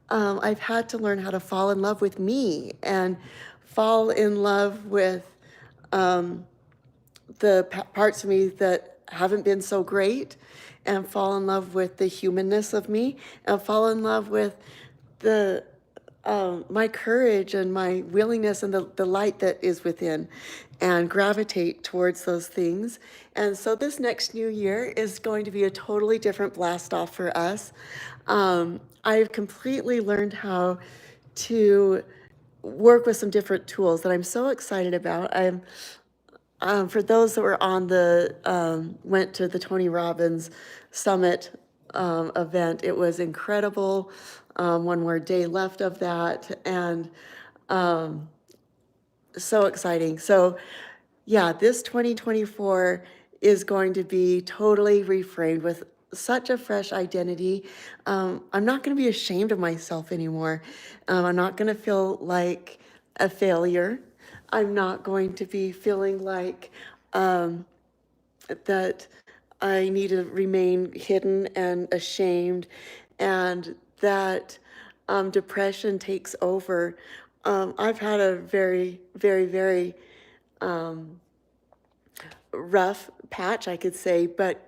I've had to learn how to fall in love with me and fall in love with the parts of me that haven't been so great, and fall in love with the humanness of me, and fall in love with the my courage and my willingness and the light that is within, and gravitate towards those things. And so this next new year is going to be a totally different blast off for us. I've completely learned how to work with some different tools that I'm so excited about. For those that were on went to the Tony Robbins Summit event, it was incredible. One more day left of that, and so exciting. So yeah, this 2024 is going to be totally reframed with such a fresh identity. I'm not going to be ashamed of myself anymore. I'm not going to feel like a failure. I'm not going to be feeling like that I need to remain hidden and ashamed, and that depression takes over. I've had a very, very, very rough patch, I could say, but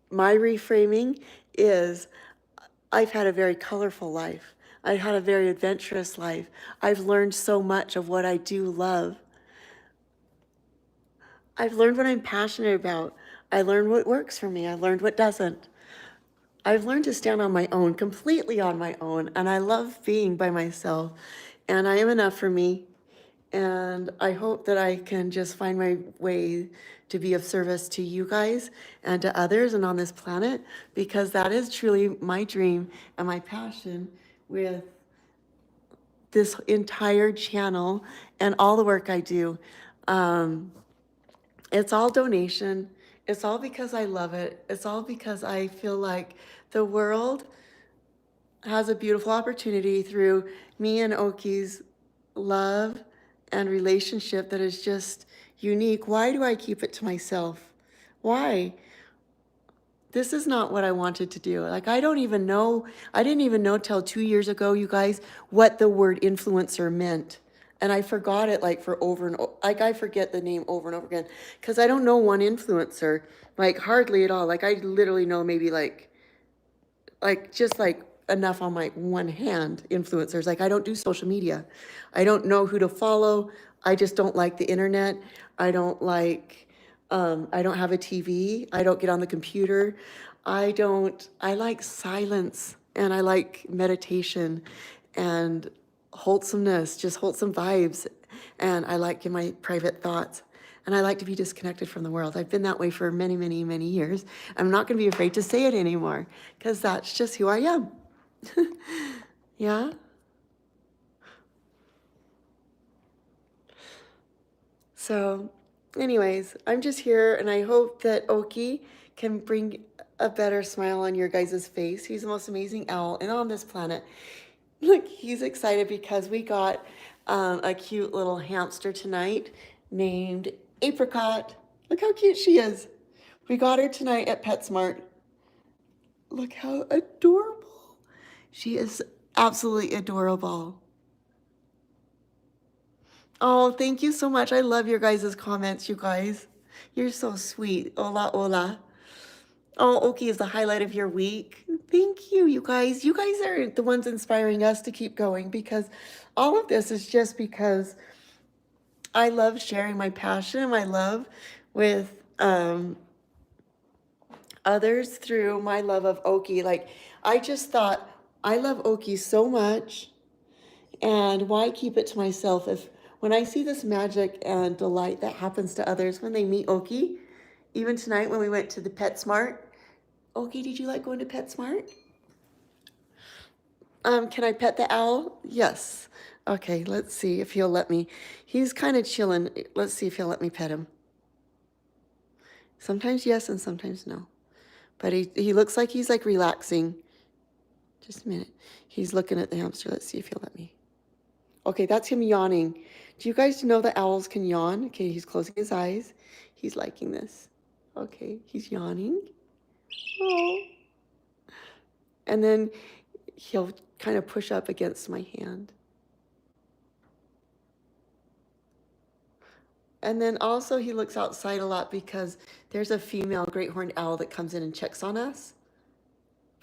my reframing is I've had a very colorful life. I've had a very adventurous life. I've learned so much of what I do love. I've learned what I'm passionate about. I learned what works for me. I learned what doesn't. I've learned to stand on my own, completely on my own, and I love being by myself. And I am enough for me. And I hope that I can just find my way to be of service to you guys and to others and on this planet, because that is truly my dream and my passion with this entire channel and all the work I do. It's all donation. It's all because I love it. It's all because I feel like the world has a beautiful opportunity through me and Oki's love and relationship that is just unique. Why do I keep it to myself? Why? This is not what I wanted to do. Like, I don't even know, I didn't even know till 2 years ago, you guys, what the word influencer meant. And I forgot it like for over and over, like I forget the name over and over again because I don't know one influencer, like hardly at all. Like I literally know maybe like just like enough on my one hand influencers. Like I don't do social media. I don't know who to follow. I just don't like the internet. I don't like, I don't have a TV. I don't get on the computer. I like silence and I like meditation and wholesomeness, just wholesome vibes. And I like in my private thoughts. And I like to be disconnected from the world. I've been that way for many, many, many years. I'm not going to be afraid to say it anymore because that's just who I am. Yeah? So, anyways, I'm just here and I hope that Oki can bring a better smile on your guys' face. He's the most amazing owl and on this planet. Look, he's excited because we got a cute little hamster tonight named Apricot. Look how cute she is. We got her tonight at PetSmart. Look how adorable. She is absolutely adorable. Oh, thank you so much. I love your guys' comments, you guys. You're so sweet. Hola, hola. Oh, Oki is the highlight of your week. Thank you, you guys. You guys are the ones inspiring us to keep going because all of this is just because I love sharing my passion and my love with others through my love of Oki. Like, I just thought, I love Oki so much, and why keep it to myself if when I see this magic and delight that happens to others when they meet Oki, even tonight when we went to the PetSmart. Oki, did you like going to PetSmart? Can I pet the owl? Yes. Okay, let's see if he'll let me. He's kind of chilling. Let's see if he'll let me pet him. Sometimes yes and sometimes no. But he looks like he's like relaxing. Just a minute. He's looking at the hamster. Let's see if he'll let me. Okay, that's him yawning. Do you guys know that owls can yawn? Okay, he's closing his eyes. He's liking this. Okay, he's yawning. Oh. And then he'll kind of push up against my hand. And then also he looks outside a lot because there's a female great horned owl that comes in and checks on us.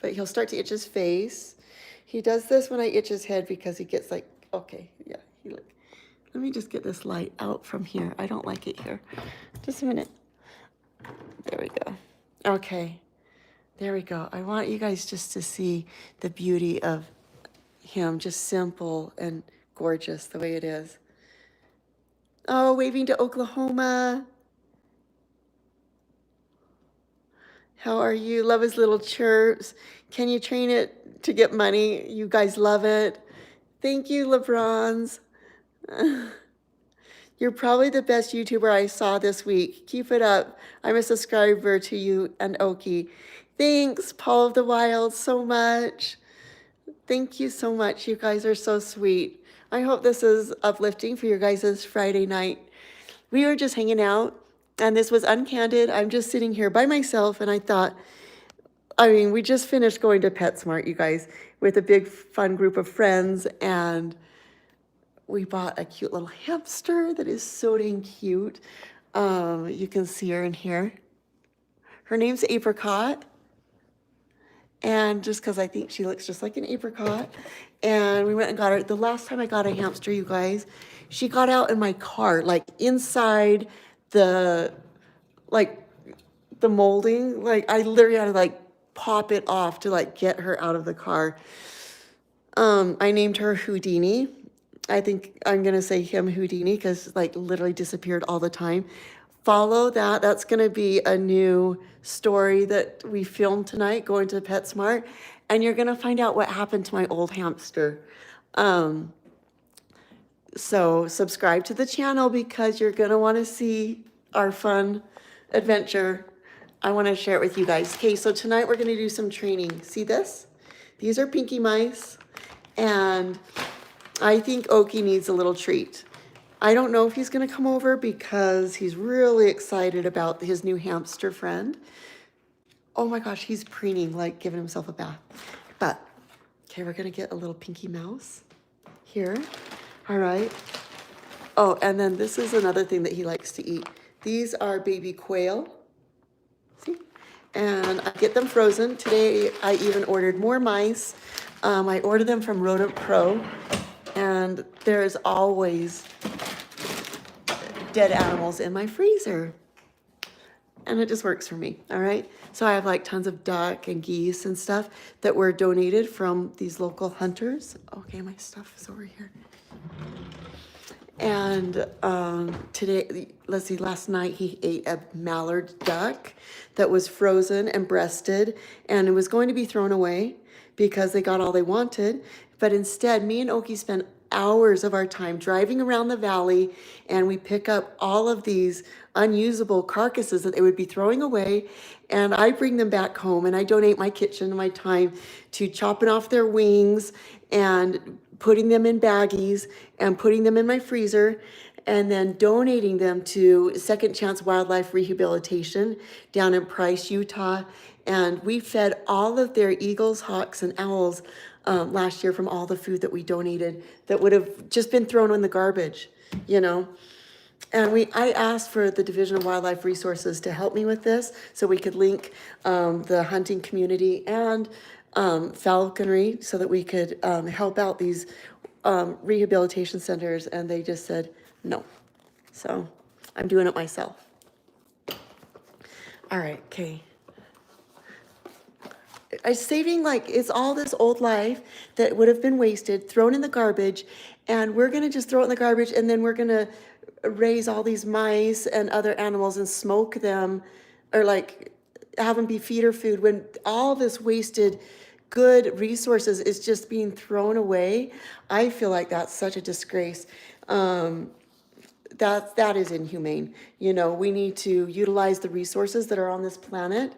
But he'll start to itch his face. He does this when I itch his head because he gets like, okay, yeah, he look. Let me just get this light out from here. I don't like it here. Just a minute. There we go. Okay, there we go. I want you guys just to see the beauty of him, just simple and gorgeous the way it is. Oh, waving to Oklahoma. How are you? Love his little chirps. Can you train it to get money? You guys love it. Thank you, LeBrons. You're probably the best YouTuber I saw this week. Keep it up. I'm a subscriber to you and Oki. Thanks, Paul of the Wild, so much. Thank you so much. You guys are so sweet. I hope this is uplifting for your guys' Friday night. We were just hanging out, and this was uncandid. I'm just sitting here by myself, and I thought, I mean, we just finished going to PetSmart, you guys, with a big fun group of friends, and we bought a cute little hamster that is so dang cute. You can see her in here. Her name's Apricot. And just because I think she looks just like an apricot. And we went and got her. The last time I got a hamster, you guys, she got out in my car, like inside the, like the molding. Like I literally had to like pop it off to like get her out of the car. I named her Houdini. I think I'm gonna say him Houdini because like literally disappeared all the time. Follow that. That's gonna be a new story that we filmed tonight going to PetSmart, and you're gonna find out what happened to my old hamster. So subscribe to the channel because you're gonna wanna see our fun adventure, I want to share it with you guys. Okay, so tonight we're going to do some training. See this? These are pinky mice, and I think Oaky needs a little treat. I don't know if he's going to come over because he's really excited about his new hamster friend. Oh my gosh, he's preening, like giving himself a bath. But, okay, we're going to get a little pinky mouse here. All right. Oh, and then this is another thing that he likes to eat. These are baby quail. See? And I get them frozen. Today, I even ordered more mice. I ordered them from Rodent Pro. And there's always dead animals in my freezer. And it just works for me, all right? So I have like tons of duck and geese and stuff that were donated from these local hunters. Okay, my stuff is over here. And today, let's see, last night he ate a mallard duck that was frozen and breasted, and it was going to be thrown away because they got all they wanted. But instead, me and Oaky spent hours of our time driving around the valley, and we pick up all of these unusable carcasses that they would be throwing away, and I bring them back home, and I donate my kitchen and my time to chopping off their wings and putting them in baggies and putting them in my freezer, and then donating them to Second Chance Wildlife Rehabilitation down in Price, Utah. And we fed all of their eagles, hawks, and owls last year from all the food that we donated that would have just been thrown in the garbage, you know. And I asked for the Division of Wildlife Resources to help me with this so we could link the hunting community and falconry so that we could help out these rehabilitation centers, and they just said no. So I'm doing it myself. All right, okay. I'm saving, like, it's all this old life that would have been wasted, thrown in the garbage, and we're gonna just throw it in the garbage, and then we're gonna raise all these mice and other animals and smoke them, or like have them be feeder food, when all this wasted good resources is just being thrown away. I feel like that's such a disgrace. That is inhumane. You know, we need to utilize the resources that are on this planet.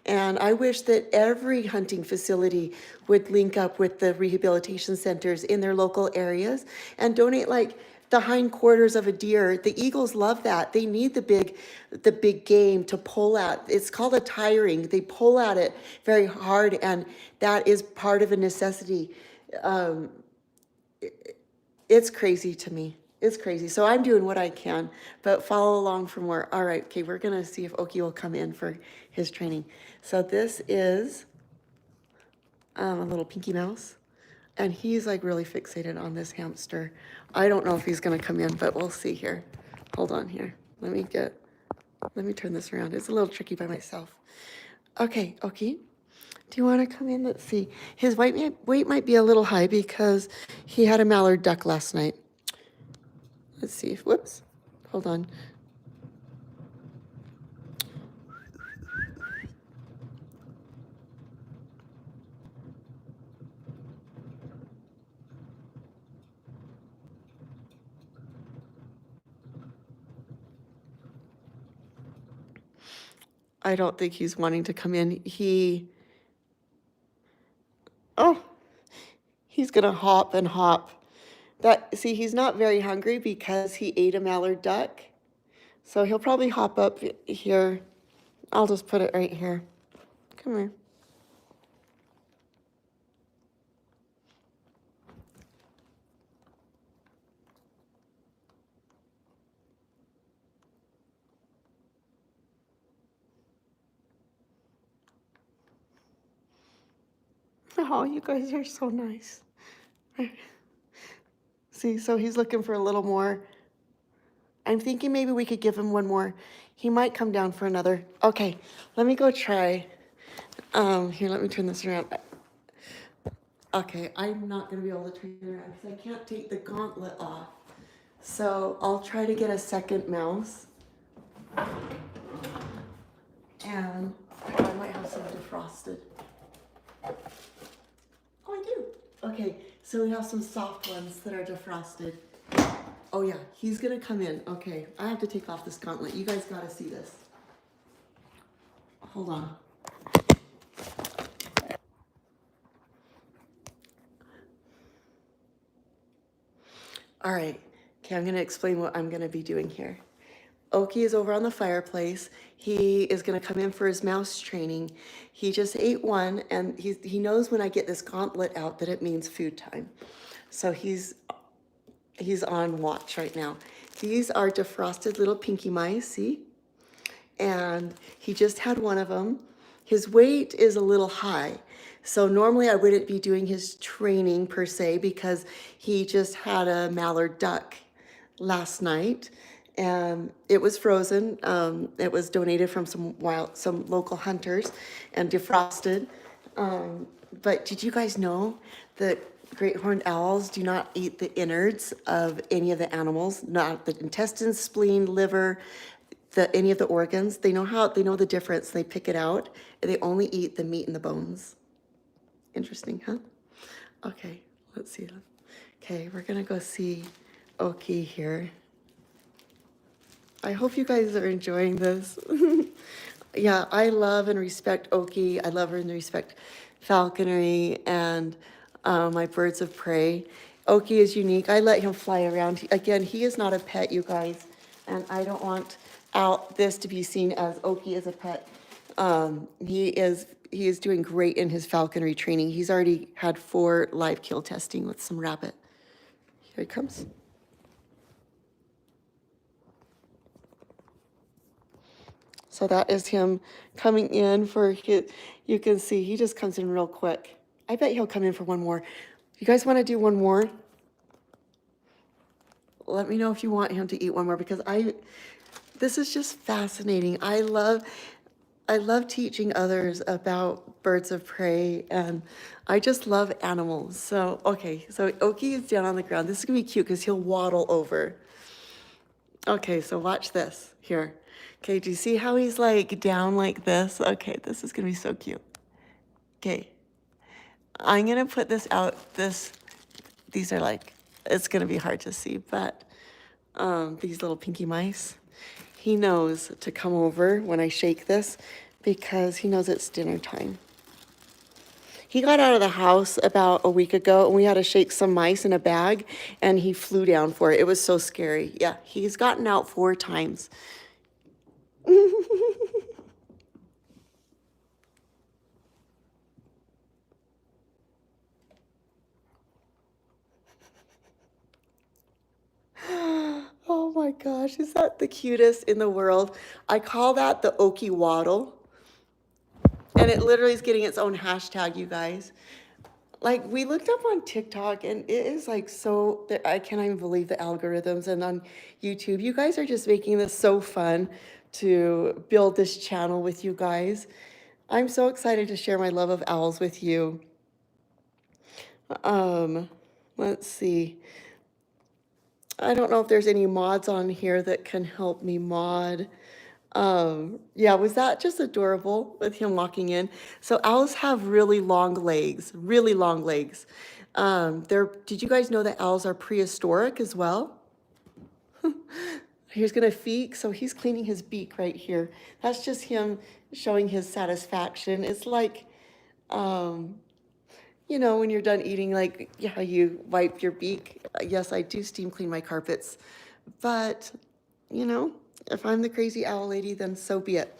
And I wish that every hunting facility would link up with the rehabilitation centers in their local areas and donate, like, the hindquarters of a deer. The eagles love that. They need the big game to pull at. It's called a tiring. They pull at it very hard, and that is part of a necessity. It's crazy to me. It's crazy. So I'm doing what I can, but follow along for more. All right, okay, we're gonna see if Oaky will come in for his training. So this is a little pinky mouse, and he's like really fixated on this hamster. I don't know if he's gonna come in, but we'll see here. Hold on here. Let me turn this around. It's a little tricky by myself. Okay, Oaky, do you wanna come in? Let's see. His weight might be a little high because he had a mallard duck last night. Let's see. Whoops. Hold on. I don't think he's wanting to come in. Oh, he's gonna hop and hop. See, he's not very hungry because he ate a mallard duck. So he'll probably hop up here. I'll just put it right here. Come here. Oh, you guys are so nice. See, so he's looking for a little more. I'm thinking maybe we could give him one more. He might come down for another. Okay, let me go try. Here, let me turn this around. Okay, I'm not gonna be able to turn it around because I can't take the gauntlet off. So I'll try to get a second mouse. And I might have some defrosted. Oh, I do. Okay, so we have some soft ones that are defrosted. Oh yeah, he's gonna come in. Okay, I have to take off this gauntlet. You guys gotta see this. Hold on. All right, okay, I'm gonna explain what I'm gonna be doing here. Oaky is over on the fireplace. He is gonna come in for his mouse training. He just ate one, and he knows when I get this gauntlet out that it means food time. So he's on watch right now. These are defrosted little pinky mice, see? And he just had one of them. His weight is a little high. So normally I wouldn't be doing his training per se because he just had a mallard duck last night and it was frozen. It was donated from some local hunters and defrosted. But did you guys know that great horned owls do not eat the innards of any of the animals, not the intestines, spleen, liver, any of the organs? They know the difference. They pick it out. And they only eat the meat and the bones. Interesting, huh? Okay, let's see. Okay, we're gonna go see Oaky here. I hope you guys are enjoying this. Yeah, I love and respect Oaky. I love and respect Falconry and my birds of prey. Oaky is unique. I let him fly around. Again, he is not a pet, you guys, and I don't want this to be seen as Oaky as a pet. He is doing great in his falconry training. He's already had 4 live kill testing with some rabbit. Here he comes. So that is him coming in for his, you can see he just comes in real quick. I bet he'll come in for one more. You guys want to do one more? Let me know if you want him to eat one more because this is just fascinating. I love teaching others about birds of prey and I just love animals. So, okay, so Oaky is down on the ground. This is gonna be cute because he'll waddle over. Okay, so watch this here. Okay, do you see how he's like down like this? Okay, this is gonna be so cute. Okay, I'm gonna put this out, these are like, it's gonna be hard to see, but these little pinky mice, he knows to come over when I shake this because he knows it's dinner time. He got out of the house about a week ago and we had to shake some mice in a bag and he flew down for it. It was so scary. Yeah, he's gotten out 4 times. Oh my gosh, is that the cutest in the world? I call that the Oaky waddle. And it literally is getting its own hashtag, you guys. Like, we looked up on TikTok and it is like so, I can't even believe the algorithms. And on YouTube, you guys are just making this so fun to build this channel with you guys. I'm so excited to share my love of owls with you. Let's see. I don't know if there's any mods on here that can help me mod. Yeah, was that just adorable with him walking in? So owls have really long legs, really long legs. Did you guys know that owls are prehistoric as well? He's gonna feek, so he's cleaning his beak right here. That's just him showing his satisfaction. It's like, you know, when you're done eating, like, yeah, you wipe your beak. Yes, I do steam clean my carpets, but, you know, if I'm the crazy owl lady, then so be it.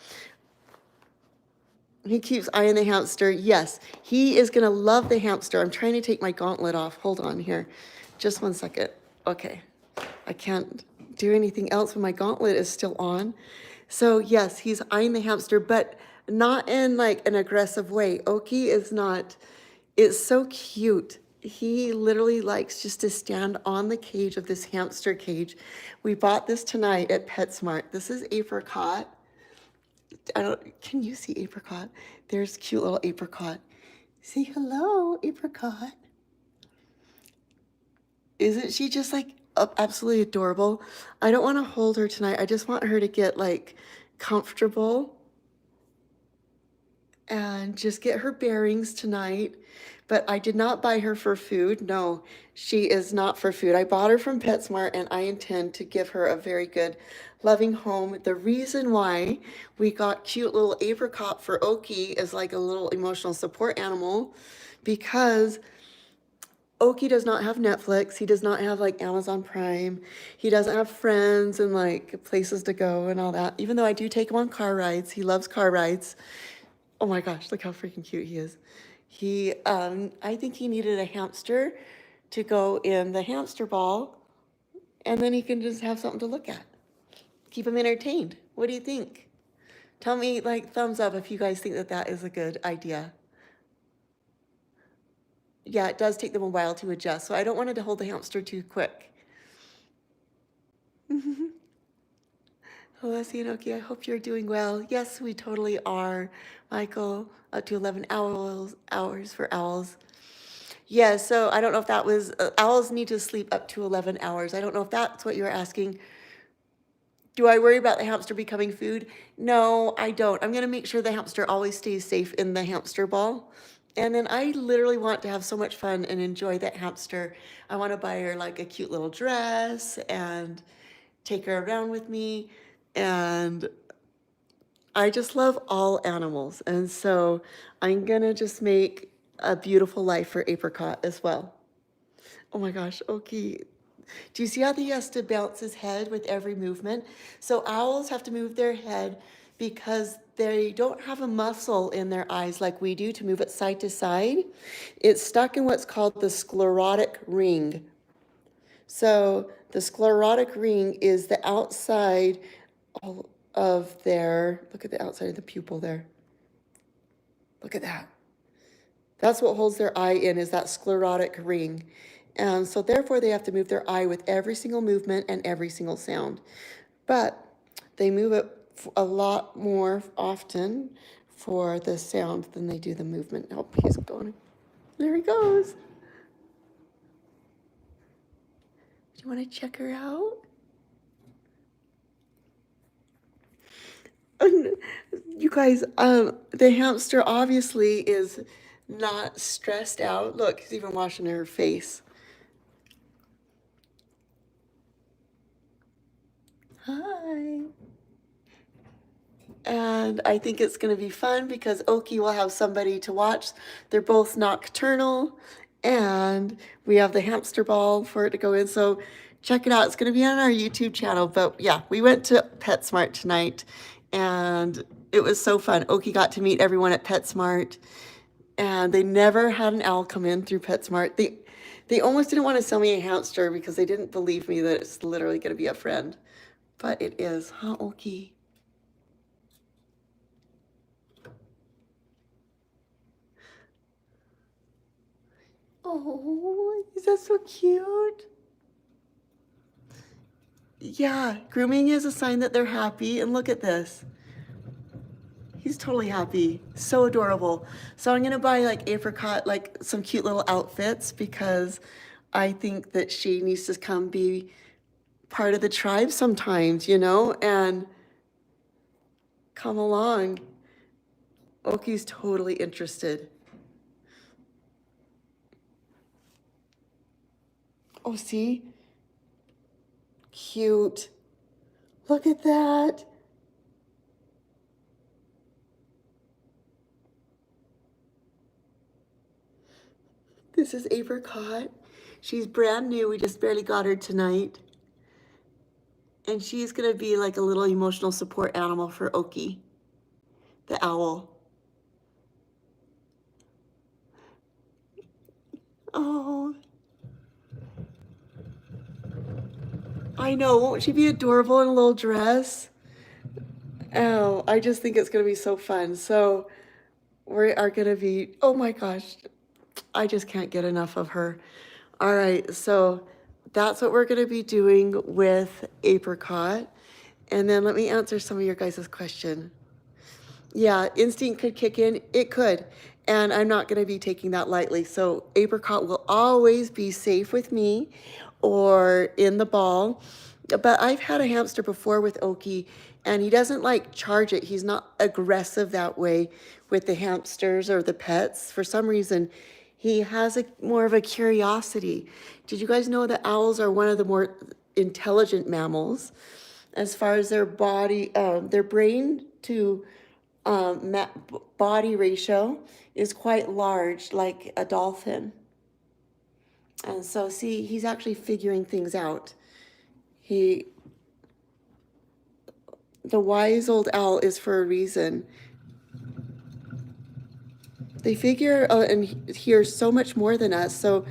He keeps eyeing the hamster. Yes, he is gonna love the hamster. I'm trying to take my gauntlet off. Hold on here. Just one second. Okay, I can't do anything else when my gauntlet is still on. So yes, he's eyeing the hamster, but not in like an aggressive way. Oaky is not, it's so cute. He literally likes just to stand on the cage of this hamster cage. We bought this tonight at PetSmart. This is Apricot. Can you see Apricot? There's cute little Apricot. Say hello, Apricot. Isn't she just like absolutely adorable? I don't want to hold her tonight. I just want her to get like comfortable and just get her bearings tonight. but I did not buy her for food. No, she is not for food. I bought her from PetSmart, and I intend to give her a very good, loving home. The reason why we got cute little Apricot for Oaky is like a little emotional support animal, because Oaky does not have Netflix. He does not have like Amazon Prime. He doesn't have friends and like places to go and all that. Even though I do take him on car rides, he loves car rides. Oh my gosh, look how freaking cute he is. I think he needed a hamster to go in the hamster ball, and then he can just have something to look at. Keep him entertained. What do you think? Tell me, like, thumbs up if you guys think that that is a good idea. Yeah, it does take them a while to adjust, so I don't want it to hold the hamster too quick. Leslie and Oki, I hope you're doing well. Yes, we totally are. Michael, up to 11 hours for owls. Yeah, so I don't know if that was, owls need to sleep up to 11 hours. I don't know if that's what you're asking. Do I worry about the hamster becoming food? No, I don't. I'm going to make sure the hamster always stays safe in the hamster ball. And then I literally want to have so much fun and enjoy that hamster. I want to buy her like a cute little dress and take her around with me. And I just love all animals. And so I'm going to just make a beautiful life for Apricot as well. Oh my gosh, Oki. Do you see how he has to bounce his head with every movement? So owls have to move their head because they don't have a muscle in their eyes like we do to move it side to side. It's stuck in what's called the sclerotic ring. So the sclerotic ring is the outside of their, look at the outside of the pupil there. Look at that. That's what holds their eye in, is that sclerotic ring. And so therefore they have to move their eye with every single movement and every single sound. But they move it a lot more often for the sound than they do the movement. Oh, he's going. There he goes. Do you want to check her out? You guys, the hamster obviously is not stressed out. Look, he's even washing her face. Hi. And I think it's going to be fun because Oki will have somebody to watch. They're both nocturnal, and we have the hamster ball for it to go in. So check it out. It's going to be on our YouTube channel. But yeah, we went to PetSmart tonight, and it was so fun. Oki got to meet everyone at PetSmart, and they never had an owl come in through PetSmart. They almost didn't want to sell me a hamster because they didn't believe me that it's literally going to be a friend. But it is, huh, Oki? Oh, is that so cute? Yeah, grooming is a sign that they're happy. And look at this. He's totally happy. So adorable. So I'm going to buy like Apricot, like some cute little outfits, because I think that she needs to come be part of the tribe sometimes, you know, and come along. Oki's totally interested. Oh, see? Cute. Look at that. This is Apricot. She's brand new. We just barely got her tonight. And she's going to be like a little emotional support animal for Oki, the owl. Oh. I know. Won't she be adorable in a little dress? Oh, I just think it's going to be so fun. So we are going to be, oh my gosh, I just can't get enough of her. All right, so that's what we're going to be doing with Apricot. And then let me answer some of your guys' question. Yeah, instinct could kick in. It could. And I'm not going to be taking that lightly. So Apricot will always be safe with me or in the ball. But I've had a hamster before with Oki, and he doesn't like charge it. He's not aggressive that way with the hamsters or the pets. For some reason, He has more of a curiosity. Did you guys know that owls are one of the more intelligent mammals as far as their their brain to body ratio is quite large, like a dolphin. And so, see, he's actually figuring things out. The wise old owl is for a reason. They figure and hear so much more than us. So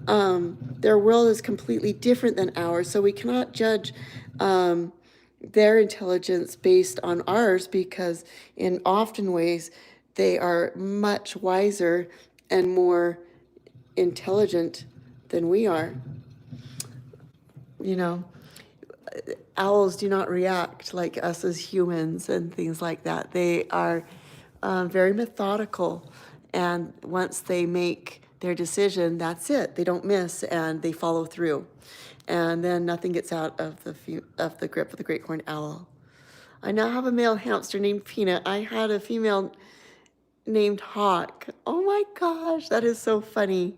their world is completely different than ours. So we cannot judge their intelligence based on ours, because in often ways they are much wiser and more intelligent than we are. You know, owls do not react like us as humans and things like that. They are very methodical, and once they make their decision, that's it. They don't miss, and they follow through, and then nothing gets out of the grip of the great horned owl. I now have a male hamster named Peanut. I had a female named Hawk. Oh my gosh, that is so funny.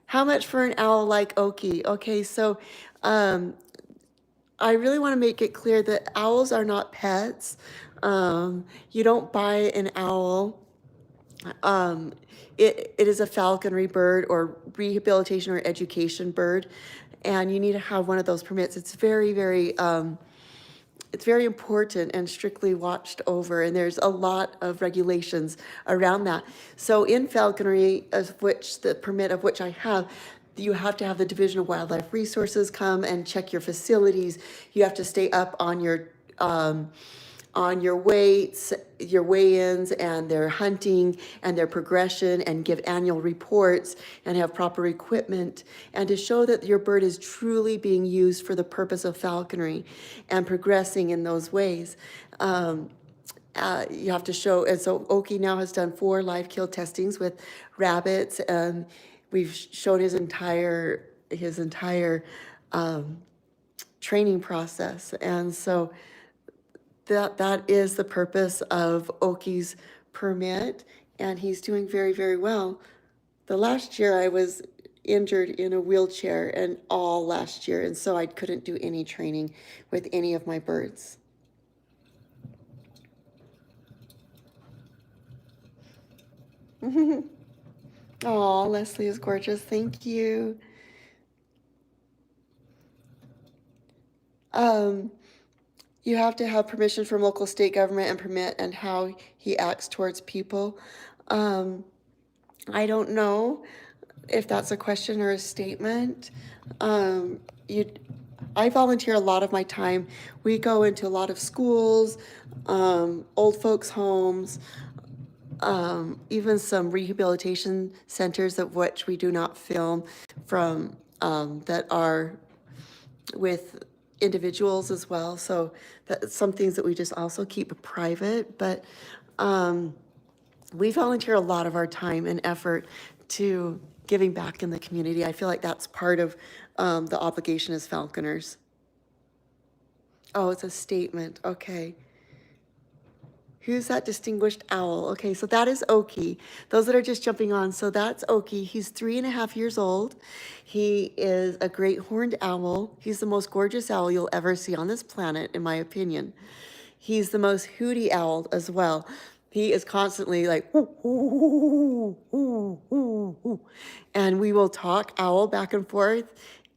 How much for an owl like Oaky? Okay, so I really want to make it clear that owls are not pets. You don't buy an owl. It is a falconry bird or rehabilitation or education bird, and you need to have one of those permits. It's very, it's very important and strictly watched over, and there's a lot of regulations around that. So in falconry, of which the permit of which I have, you have to have the Division of Wildlife Resources come and check your facilities. You have to stay up on your weights, your weigh-ins, and their hunting and their progression, and give annual reports and have proper equipment, and to show that your bird is truly being used for the purpose of falconry and progressing in those ways. You have to show, and so Oaky now has done 4 live kill testings with rabbits, and we've shown his entire training process. And so that is the purpose of Oaky's permit, and he's doing very, very well. The last year I was injured in a wheelchair, and all last year, and so I couldn't do any training with any of my birds. Oh, Leslie is gorgeous. Thank you. You have to have permission from local state government and permit and how he acts towards people. I don't know if that's a question or a statement. I volunteer a lot of my time. We go into a lot of schools, old folks' homes, even some rehabilitation centers, of which we do not film, from that are with individuals as well. So that's some things that we just also keep private. But we volunteer a lot of our time and effort to giving back in the community. I feel like that's part of the obligation as falconers. Oh, it's a statement. Okay. Who's that distinguished owl? Okay, so that is Oaky. Those that are just jumping on, so that's Oaky. He's 3.5 years old. He is a great horned owl. He's the most gorgeous owl you'll ever see on this planet, in my opinion. He's the most hooty owl as well. He is constantly like, ooh, ooh, ooh, ooh, ooh. And we will talk owl back and forth.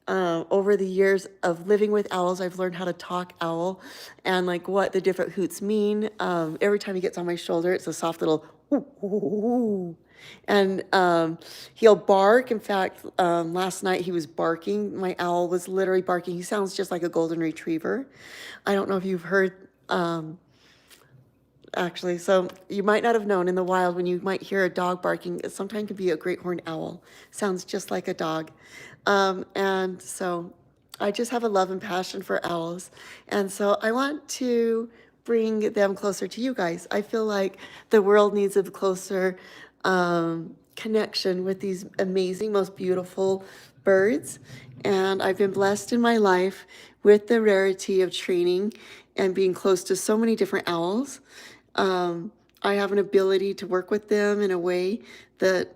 Over the years of living with owls, I've learned how to talk owl and like what the different hoots mean. Every time he gets on my shoulder, it's a soft little ooh, ooh, ooh. And he'll bark. In fact, last night he was barking. My owl was literally barking. He sounds just like a golden retriever. I don't know if you've heard, actually. So you might not have known in the wild, when you might hear a dog barking, it sometimes can be a great horned owl. Sounds just like a dog. And so I just have a love and passion for owls. And so I want to bring them closer to you guys. I feel like the world needs a closer connection with these amazing, most beautiful birds. And I've been blessed in my life with the rarity of training and being close to so many different owls. I have an ability to work with them in a way that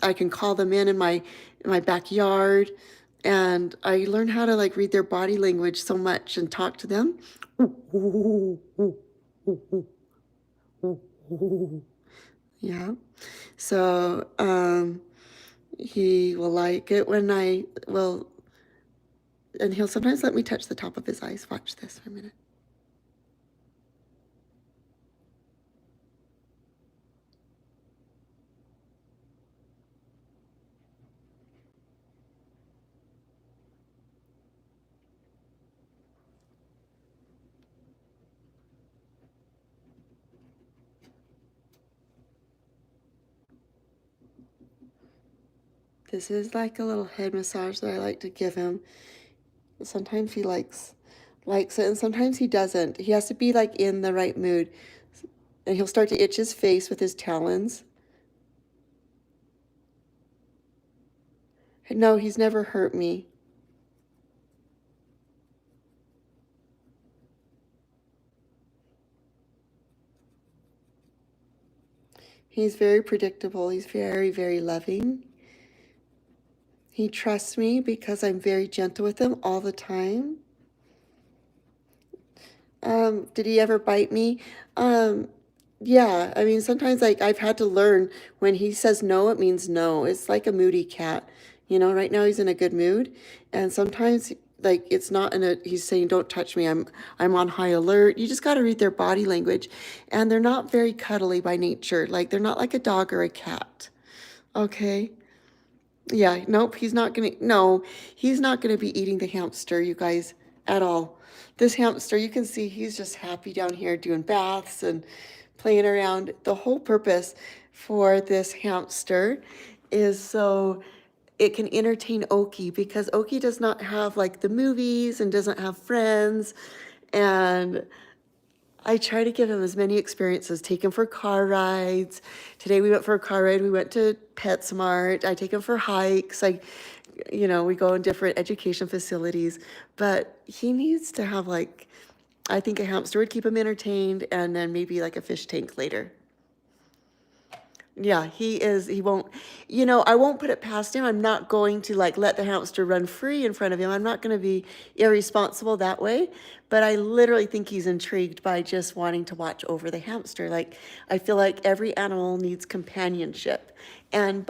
I can call them in my backyard, and I learned how to like read their body language so much and talk to them. Yeah. So he will like it when I will, and he'll sometimes let me touch the top of his eyes. Watch this for a minute. This is like a little head massage that I like to give him. Sometimes he likes it, and sometimes he doesn't. He has to be like in the right mood, and he'll start to itch his face with his talons. No, he's never hurt me. He's very predictable. He's very, very loving. He trusts me because I'm very gentle with him all the time. Did he ever bite me? Yeah, I mean, sometimes like I've had to learn when he says no, it means no. It's like a moody cat. You know, right now he's in a good mood, and sometimes like it's not in a he's saying don't touch me. I'm on high alert. You just got to read their body language, and they're not very cuddly by nature. Like they're not like a dog or a cat. Okay? Yeah, nope, he's not gonna be eating the hamster, you guys, at all. This hamster, you can see he's just happy down here doing baths and playing around. The whole purpose for this hamster is so it can entertain Oaky, because Oaky does not have like the movies and doesn't have friends. And I try to give him as many experiences, take him for car rides. Today we went for a car ride. We went to PetSmart. I take him for hikes. We go in different education facilities, but he needs to have like, I think a hamster would keep him entertained, and then maybe like a fish tank later. Yeah, he won't, I won't put it past him. I'm not going to like let the hamster run free in front of him. I'm not going to be irresponsible that way. But I literally think he's intrigued by just wanting to watch over the hamster. Like, I feel like every animal needs companionship. And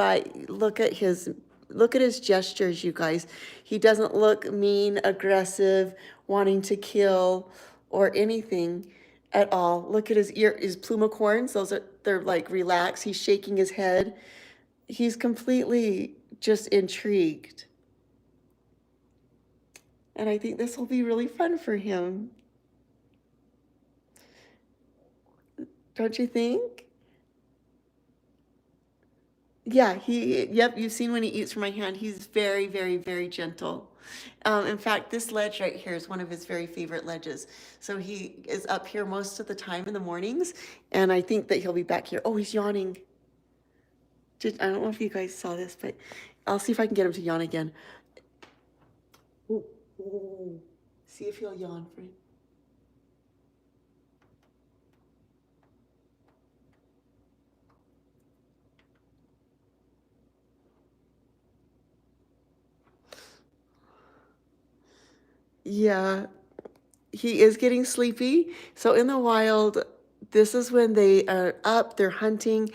look at his gestures, you guys. He doesn't look mean, aggressive, wanting to kill or anything at all. Look at his plumicorns. They're like relaxed. He's shaking his head. He's completely just intrigued. And I think this will be really fun for him. Don't you think? Yeah, yep, you've seen when he eats from my hand. He's very, very, very gentle. In fact, this ledge right here is one of his very favorite ledges. So he is up here most of the time in the mornings, and I think that he'll be back here. Oh, he's yawning. I don't know if you guys saw this, but I'll see if I can get him to yawn again. Ooh, ooh. See if he'll yawn for you. Yeah, he is getting sleepy. So in the wild, this is when they are up, they're hunting.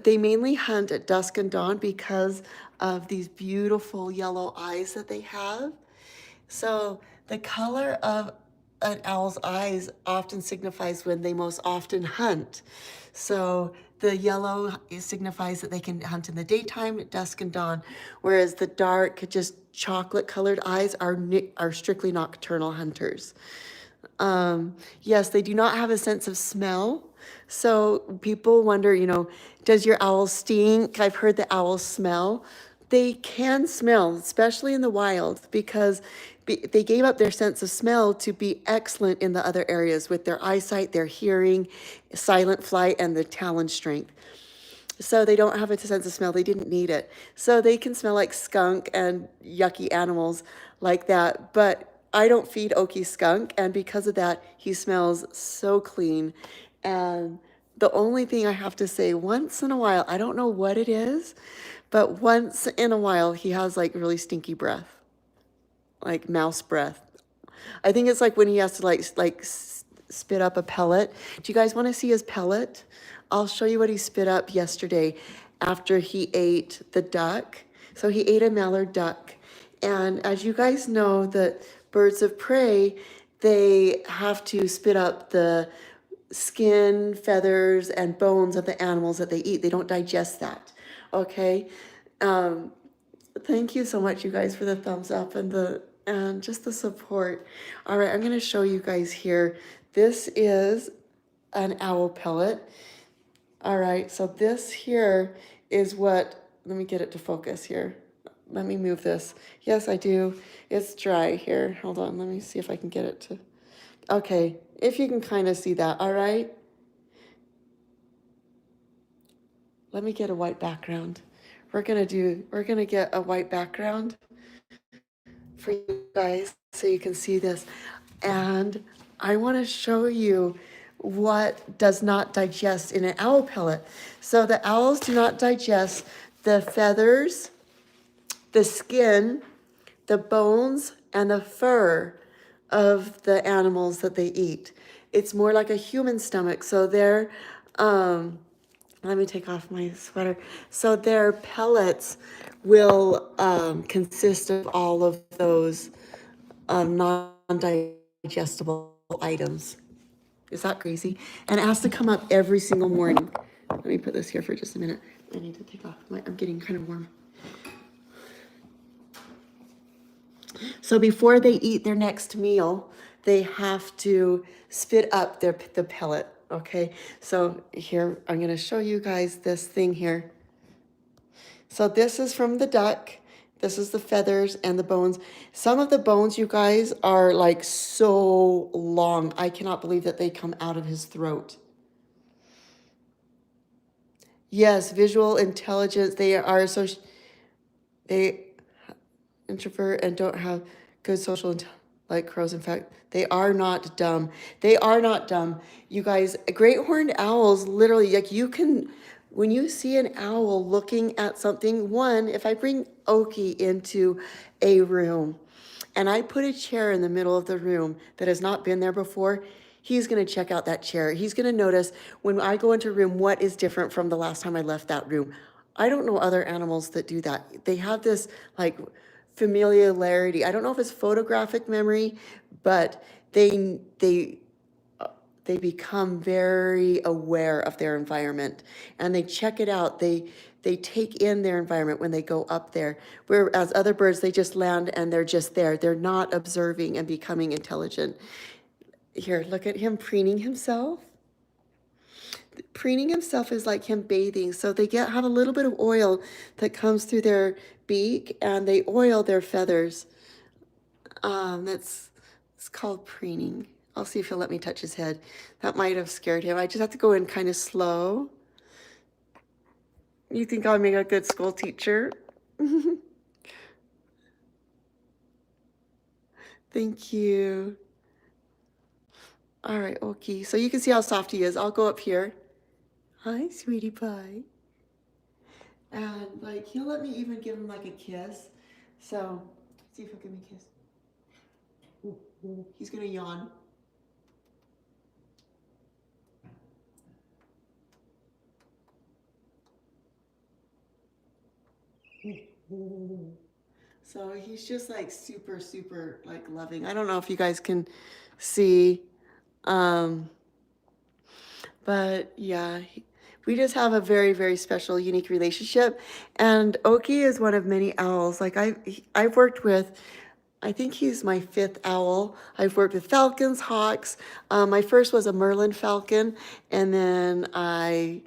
They mainly hunt at dusk and dawn because of these beautiful yellow eyes that they have. So the color of an owl's eyes often signifies when they most often hunt. So the yellow signifies that they can hunt in the daytime, at dusk and dawn, whereas the dark, just chocolate colored eyes are strictly nocturnal hunters. Yes, they do not have a sense of smell. So people wonder, does your owl stink? I've heard the owls smell. They can smell, especially in the wild, because they gave up their sense of smell to be excellent in the other areas with their eyesight, their hearing, silent flight, and the talon strength. So they don't have a sense of smell. They didn't need it. So they can smell like skunk and yucky animals like that. But I don't feed Oki skunk, and because of that, he smells so clean. And the only thing I have to say, once in a while, I don't know what it is, but once in a while, he has like really stinky breath, like mouse breath. I think it's like when he has to spit up a pellet. Do you guys want to see his pellet? I'll show you what he spit up yesterday after he ate the duck. So he ate a mallard duck. And as you guys know, that birds of prey, they have to spit up the skin, feathers, and bones of the animals that they eat. They don't digest that. Okay. Um, Thank you so much, you guys, for the thumbs up and just the support. All right, I'm going to show you guys here. This is an owl pellet. All right, so this here is what, let me get it to focus here. Let me move this. Yes, I do. It's dry here. Hold on, let me see if I can get it to, okay, if you can kind of see that, all right? Let me get a white background. We're gonna get a white background for you guys so you can see this. And I want to show you what does not digest in an owl pellet. So the owls do not digest the feathers, the skin, the bones, and the fur of the animals that they eat. It's more like a human stomach. So they're, let me take off my sweater. So their pellets will consist of all of those non-digestible items. Is that crazy? And it has to come up every single morning. Let me put this here for just a minute. I need to take off I'm getting kind of warm. So before they eat their next meal, they have to spit up the pellet. Okay, so here I'm going to show you guys this thing here. So this is from the duck. This is the feathers and the bones. Some of the bones, you guys, are like so long. I cannot believe that they come out of his throat. Yes, visual intelligence. They are they introvert and don't have good social like crows. In fact, they are not dumb. They are not dumb. You guys, great horned owls, literally, like you can, when you see an owl looking at something, one, if I bring Oki into a room and I put a chair in the middle of the room that has not been there before, he's going to check out that chair. He's going to notice when I go into a room what is different from the last time I left that room. I don't know other animals that do that. They have this like familiarity. I don't know if it's photographic memory, but they become very aware of their environment and they check it out. They take in their environment when they go up there. Whereas other birds, they just land and they're just there. They're not observing and becoming intelligent. Here, look at him preening himself. Preening himself is like him bathing. So they have a little bit of oil that comes through their beak and they oil their feathers. It's called preening. I'll see if he'll let me touch his head. That might have scared him. I just have to go in kind of slow. You think I'll make a good school teacher? Thank you. All right, Oki. So you can see how soft he is. I'll go up here. Hi, sweetie pie. And like, he'll let me even give him like a kiss. So, see if he'll give me a kiss. Ooh, he's gonna yawn. So he's just like super, super like loving. I don't know if you guys can see, but yeah, we just have a very, very special, unique relationship. And Oki is one of many owls. Like I've worked with, I think he's my 5th owl. I've worked with falcons, hawks. My first was a Merlin falcon, and then I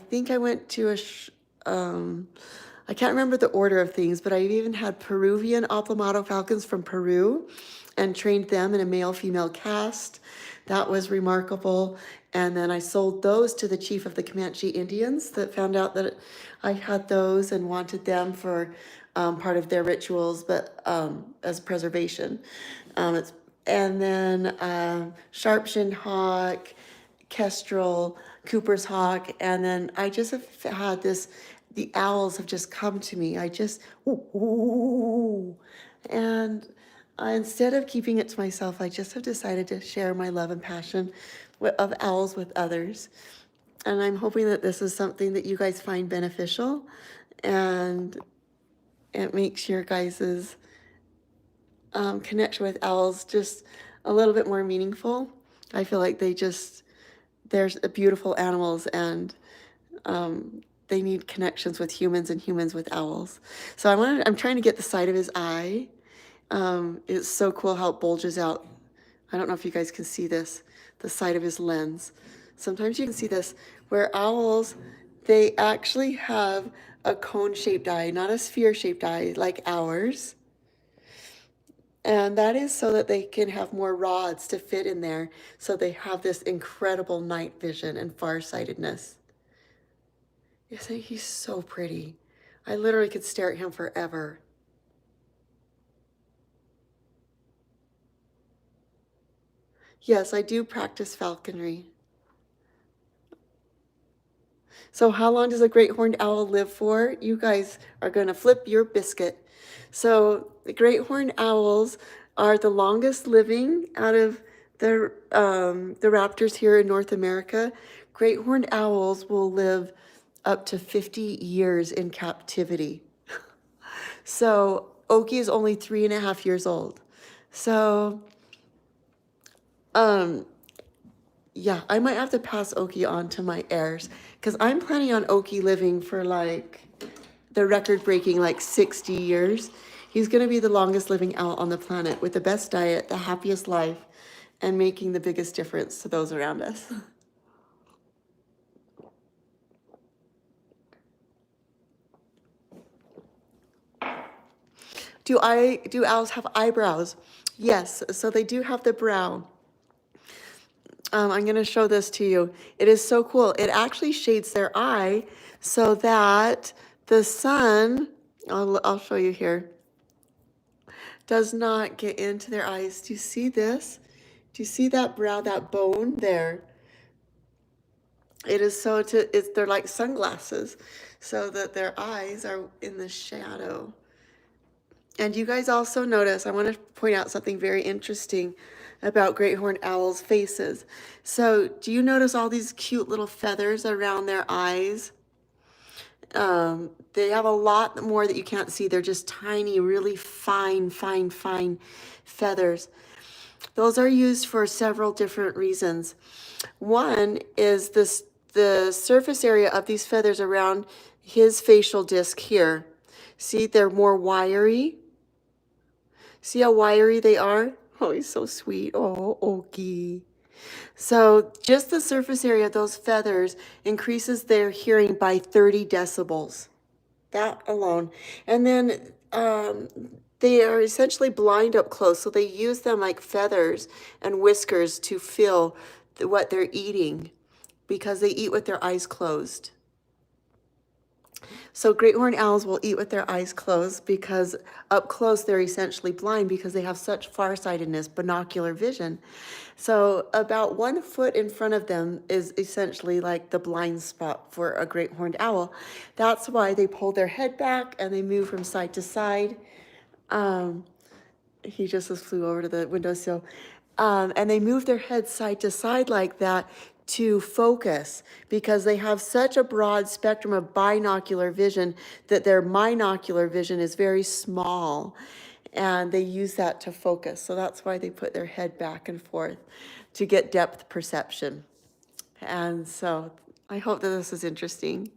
think I went to I can't remember the order of things, but I've even had Peruvian Aplomado falcons from Peru and trained them in a male-female cast. That was remarkable. And then I sold those to the chief of the Comanche Indians that found out that I had those and wanted them for part of their rituals, but as preservation. And then sharp-shinned hawk, kestrel, Cooper's hawk, and then I just have had this, the owls have just come to me. I just, ooh, and instead of keeping it to myself, I just have decided to share my love and passion of owls with others. And I'm hoping that this is something that you guys find beneficial and it makes your guys's connection with owls just a little bit more meaningful. I feel like they're beautiful animals and they need connections with humans and humans with owls. So I'm trying to get the side of his eye. It's so cool how it bulges out. I don't know if you guys can see this, the side of his lens. Sometimes you can see this, where owls, they actually have a cone-shaped eye, not a sphere-shaped eye like ours. And that is so that they can have more rods to fit in there, so they have this incredible night vision and farsightedness. Isn't he so pretty? I literally could stare at him forever. Yes, I do practice falconry. So how long does a great horned owl live for? You guys are gonna flip your biscuit. So the great horned owls are the longest living out of the raptors here in North America. Great horned owls will live up to 50 years in captivity. So Oaky is only 3.5 years old. So, yeah, I might have to pass Oaky on to my heirs because I'm planning on Oaky living for like the record-breaking like 60 years. He's going to be the longest living owl on the planet with the best diet, the happiest life, and making the biggest difference to those around us. Do owls have eyebrows? Yes, so they do have the brow. I'm going to show this to you. It is so cool. It actually shades their eye so that the sun, I'll show you here, does not get into their eyes. Do you see this? Do you see that brow, that bone there? It is so they're like sunglasses so that their eyes are in the shadow. And you guys also notice, I want to point out something very interesting about great horned owls' faces. So do you notice all these cute little feathers around their eyes? They have a lot more that you can't see. They're just tiny, really fine feathers. Those are used for several different reasons. One is the surface area of these feathers around his facial disc here. See, they're more wiry. See how wiry they are? Oh, he's so sweet. Oh, Oaky. So just the surface area of those feathers increases their hearing by 30 decibels. That alone. And then they are essentially blind up close, so they use them like feathers and whiskers to feel what they're eating because they eat with their eyes closed. So great horned owls will eat with their eyes closed because up close they're essentially blind because they have such farsightedness, binocular vision. So about 1 foot in front of them is essentially like the blind spot for a great horned owl. That's why they pull their head back and they move from side to side. He just flew over to the windowsill. And they move their head side to side like that to focus because they have such a broad spectrum of binocular vision that their monocular vision is very small and they use that to focus. So that's why they put their head back and forth to get depth perception. And so I hope that this is interesting.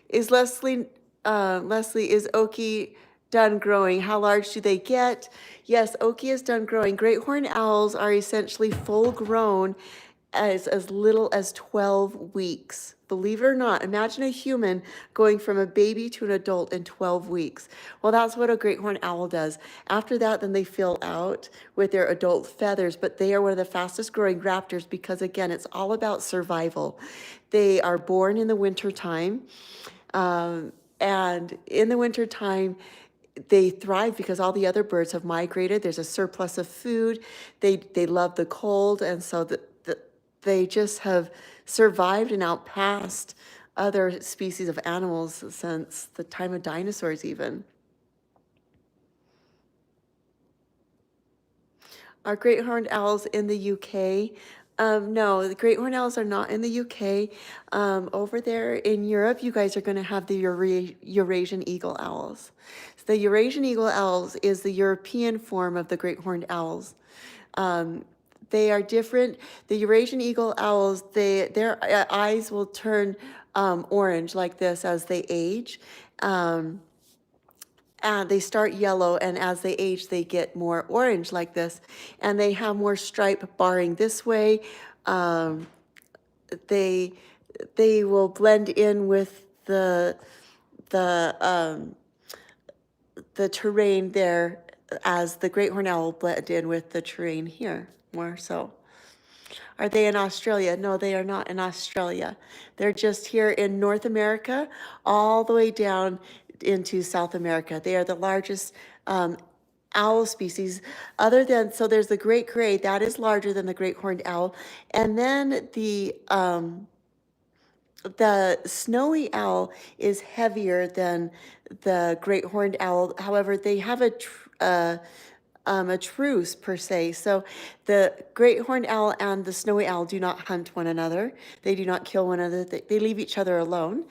Is Leslie, is Oaky done growing? How large do they get? Yes, Oaky is done growing. Great horned owls are essentially full grown as little as 12 weeks. Believe it or not, imagine a human going from a baby to an adult in 12 weeks. Well, that's what a great horned owl does. After that, then they fill out with their adult feathers, but they are one of the fastest growing raptors because, again, it's all about survival. They are born in the winter time, and in the winter time, they thrive because all the other birds have migrated. There's a surplus of food. They love the cold, and so they just have survived and outpassed other species of animals since the time of dinosaurs even. Are great horned owls in the UK? No, the great horned owls are not in the UK. Over there in Europe, you guys are going to have the Eurasian eagle owls. So the Eurasian eagle owls is the European form of the great horned owls. They are different. The Eurasian eagle owls, their eyes will turn orange like this as they age. And they start yellow, and as they age, they get more orange like this. And they have more stripe barring this way. They will blend in with the terrain there, as the great horned owl will blend in with the terrain here more so. Are they in Australia? No, they are not in Australia. They're just here in North America, all the way down into South America. They are the largest owl species, other than, so there's the great gray, that is larger than the great horned owl. And then the snowy owl is heavier than the great horned owl. However, they have a truce per se. So the great horned owl and the snowy owl do not hunt one another. They do not kill one another. They leave each other alone.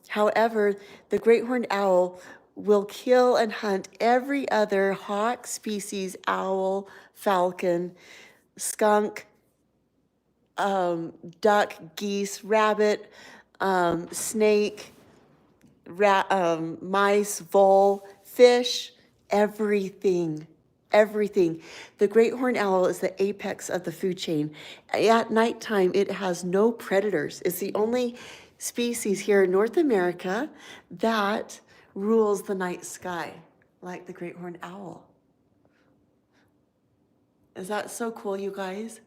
However, the great horned owl will kill and hunt every other hawk species, owl, falcon, skunk, duck, geese, rabbit, snake, mice, vole, fish, everything. Everything. The great horned owl is the apex of the food chain. At nighttime, it has no predators. It's the only species here in North America that rules the night sky, like the great horned owl. Is that so cool, you guys?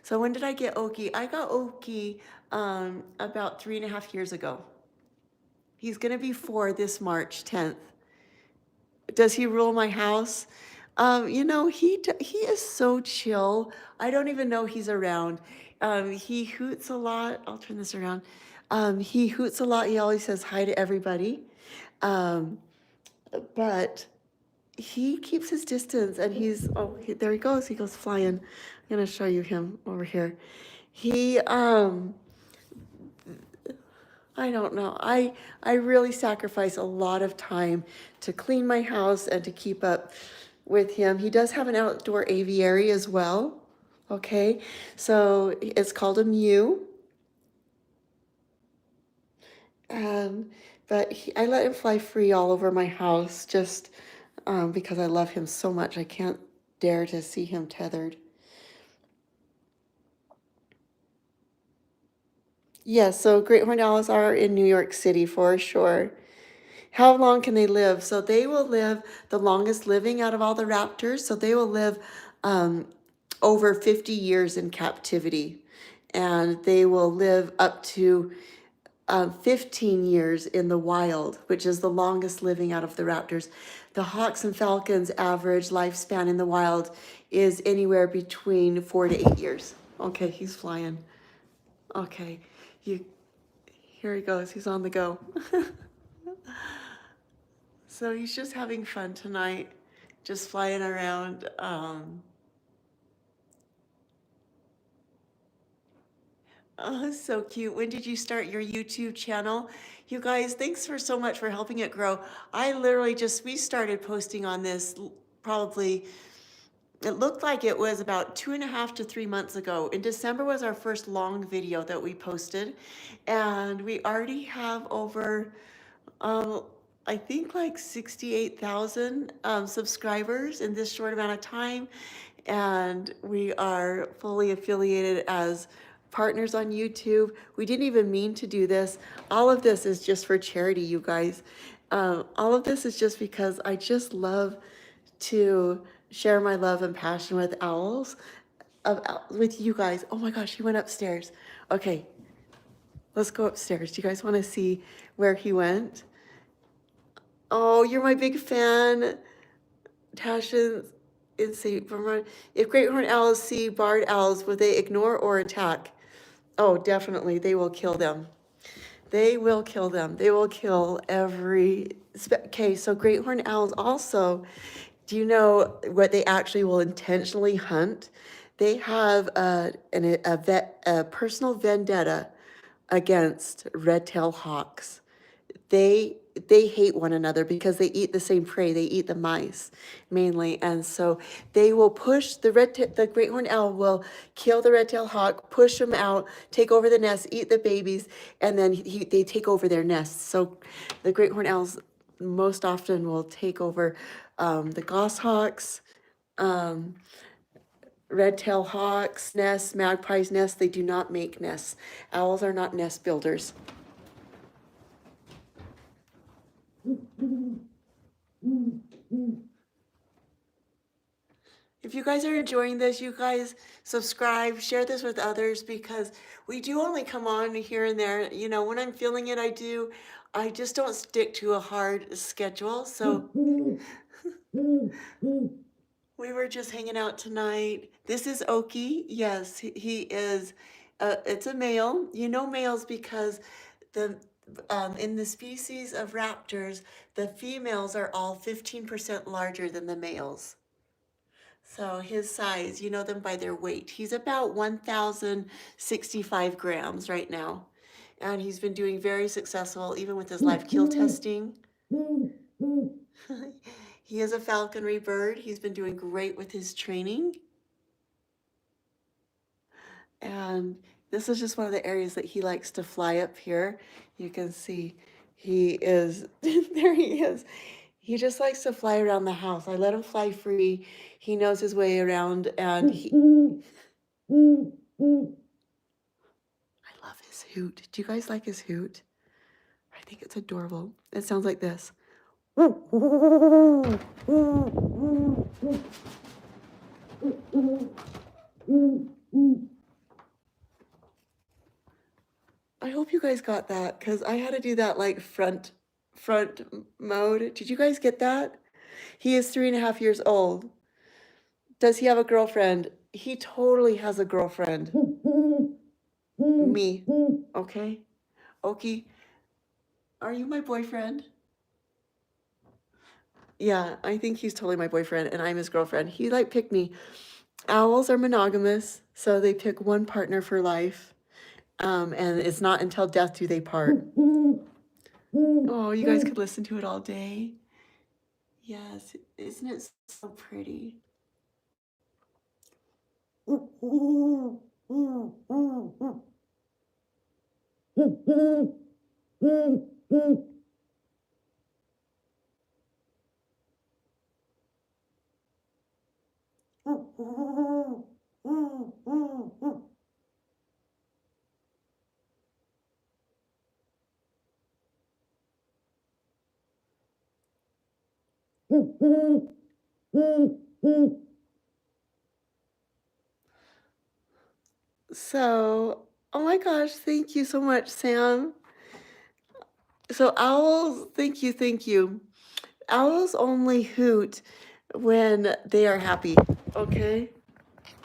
So when did I get Oaky? I got Oaky about 3.5 years ago. He's gonna be 4 this March 10th. Does he rule my house? You know, he is so chill. I don't even know he's around. He hoots a lot. I'll turn this around. He hoots a lot. He always says hi to everybody. But he keeps his distance, and there he goes. He goes flying. I'm gonna show you him over here. He, I don't know. I really sacrifice a lot of time to clean my house and to keep up with him. He does have an outdoor aviary as well. Okay, so it's called a mew. But I let him fly free all over my house just because I love him so much. I can't dare to see him tethered. Yes, so great horned owls are in New York City for sure. How long can they live? So they will live the longest living out of all the raptors. So they will live over 50 years in captivity. And they will live up to 15 years in the wild, which is the longest living out of the raptors. The hawks and falcons' average lifespan in the wild is anywhere between 4 to 8 years. Okay, he's flying. Okay, here he goes. He's on the go. So he's just having fun tonight, just flying around. Oh, so cute. When did you start your YouTube channel? You guys, thanks for so much for helping it grow. I literally we started posting on this probably, it looked like it was about 2.5 to 3 months ago. In December was our first long video that we posted. And we already have over, I think like 68,000 subscribers in this short amount of time. And we are fully affiliated as partners on YouTube. We didn't even mean to do this. All of this is just for charity, you guys. All of this is just because I just love to share my love and passion with owls, with you guys. Oh my gosh, he went upstairs. Okay, let's go upstairs. Do you guys want to see where he went? Oh, you're my big fan, Tashin. insane. If great horned owls see barred owls, will they ignore or attack? Oh, definitely. They will kill them. They will kill them. They will kill okay, so great horned owls also, do you know what they actually will intentionally hunt? They have a personal vendetta against red-tailed hawks. They hate one another because they eat the same prey. They eat the mice mainly, and so they will push the great horned owl will kill the red-tailed hawk, push them out, take over the nest, eat the babies, and then they take over their nests. So the great horned owls most often will take over the goshawks, um, red-tailed hawks nests, magpies nests. They do not make nests. Owls are not nest builders. If you guys are enjoying this, you guys subscribe, share this with others, because we do only come on here and there. You know, when I'm feeling it, I do. I just don't stick to a hard schedule. So we were just hanging out tonight. This is Oaky. Yes, he is. It's a male. You know males because the in the species of raptors, the females are all 15% larger than the males. So his size, you know them by their weight. He's about 1,065 grams right now. And he's been doing very successful, even with his live kill testing. He is a falconry bird. He's been doing great with his training. And this is just one of the areas that he likes to fly up here. You can see he is, there he is. He just likes to fly around the house. I let him fly free. He knows his way around, and I love his hoot. Do you guys like his hoot? I think it's adorable. It sounds like this. I hope you guys got that, because I had to do that like front mode. Did you guys get that? He is 3.5 years old. Does he have a girlfriend? He totally has a girlfriend. Me. Okay. Oki, are you my boyfriend? Yeah, I think he's totally my boyfriend and I'm his girlfriend. He like picked me. Owls are monogamous, so they pick one partner for life. And it's not until death do they part. Oh, you guys could listen to it all day. Yes, isn't it so pretty? So, oh my gosh, thank you so much, Sam. So owls, thank you. Owls only hoot when they are happy, okay?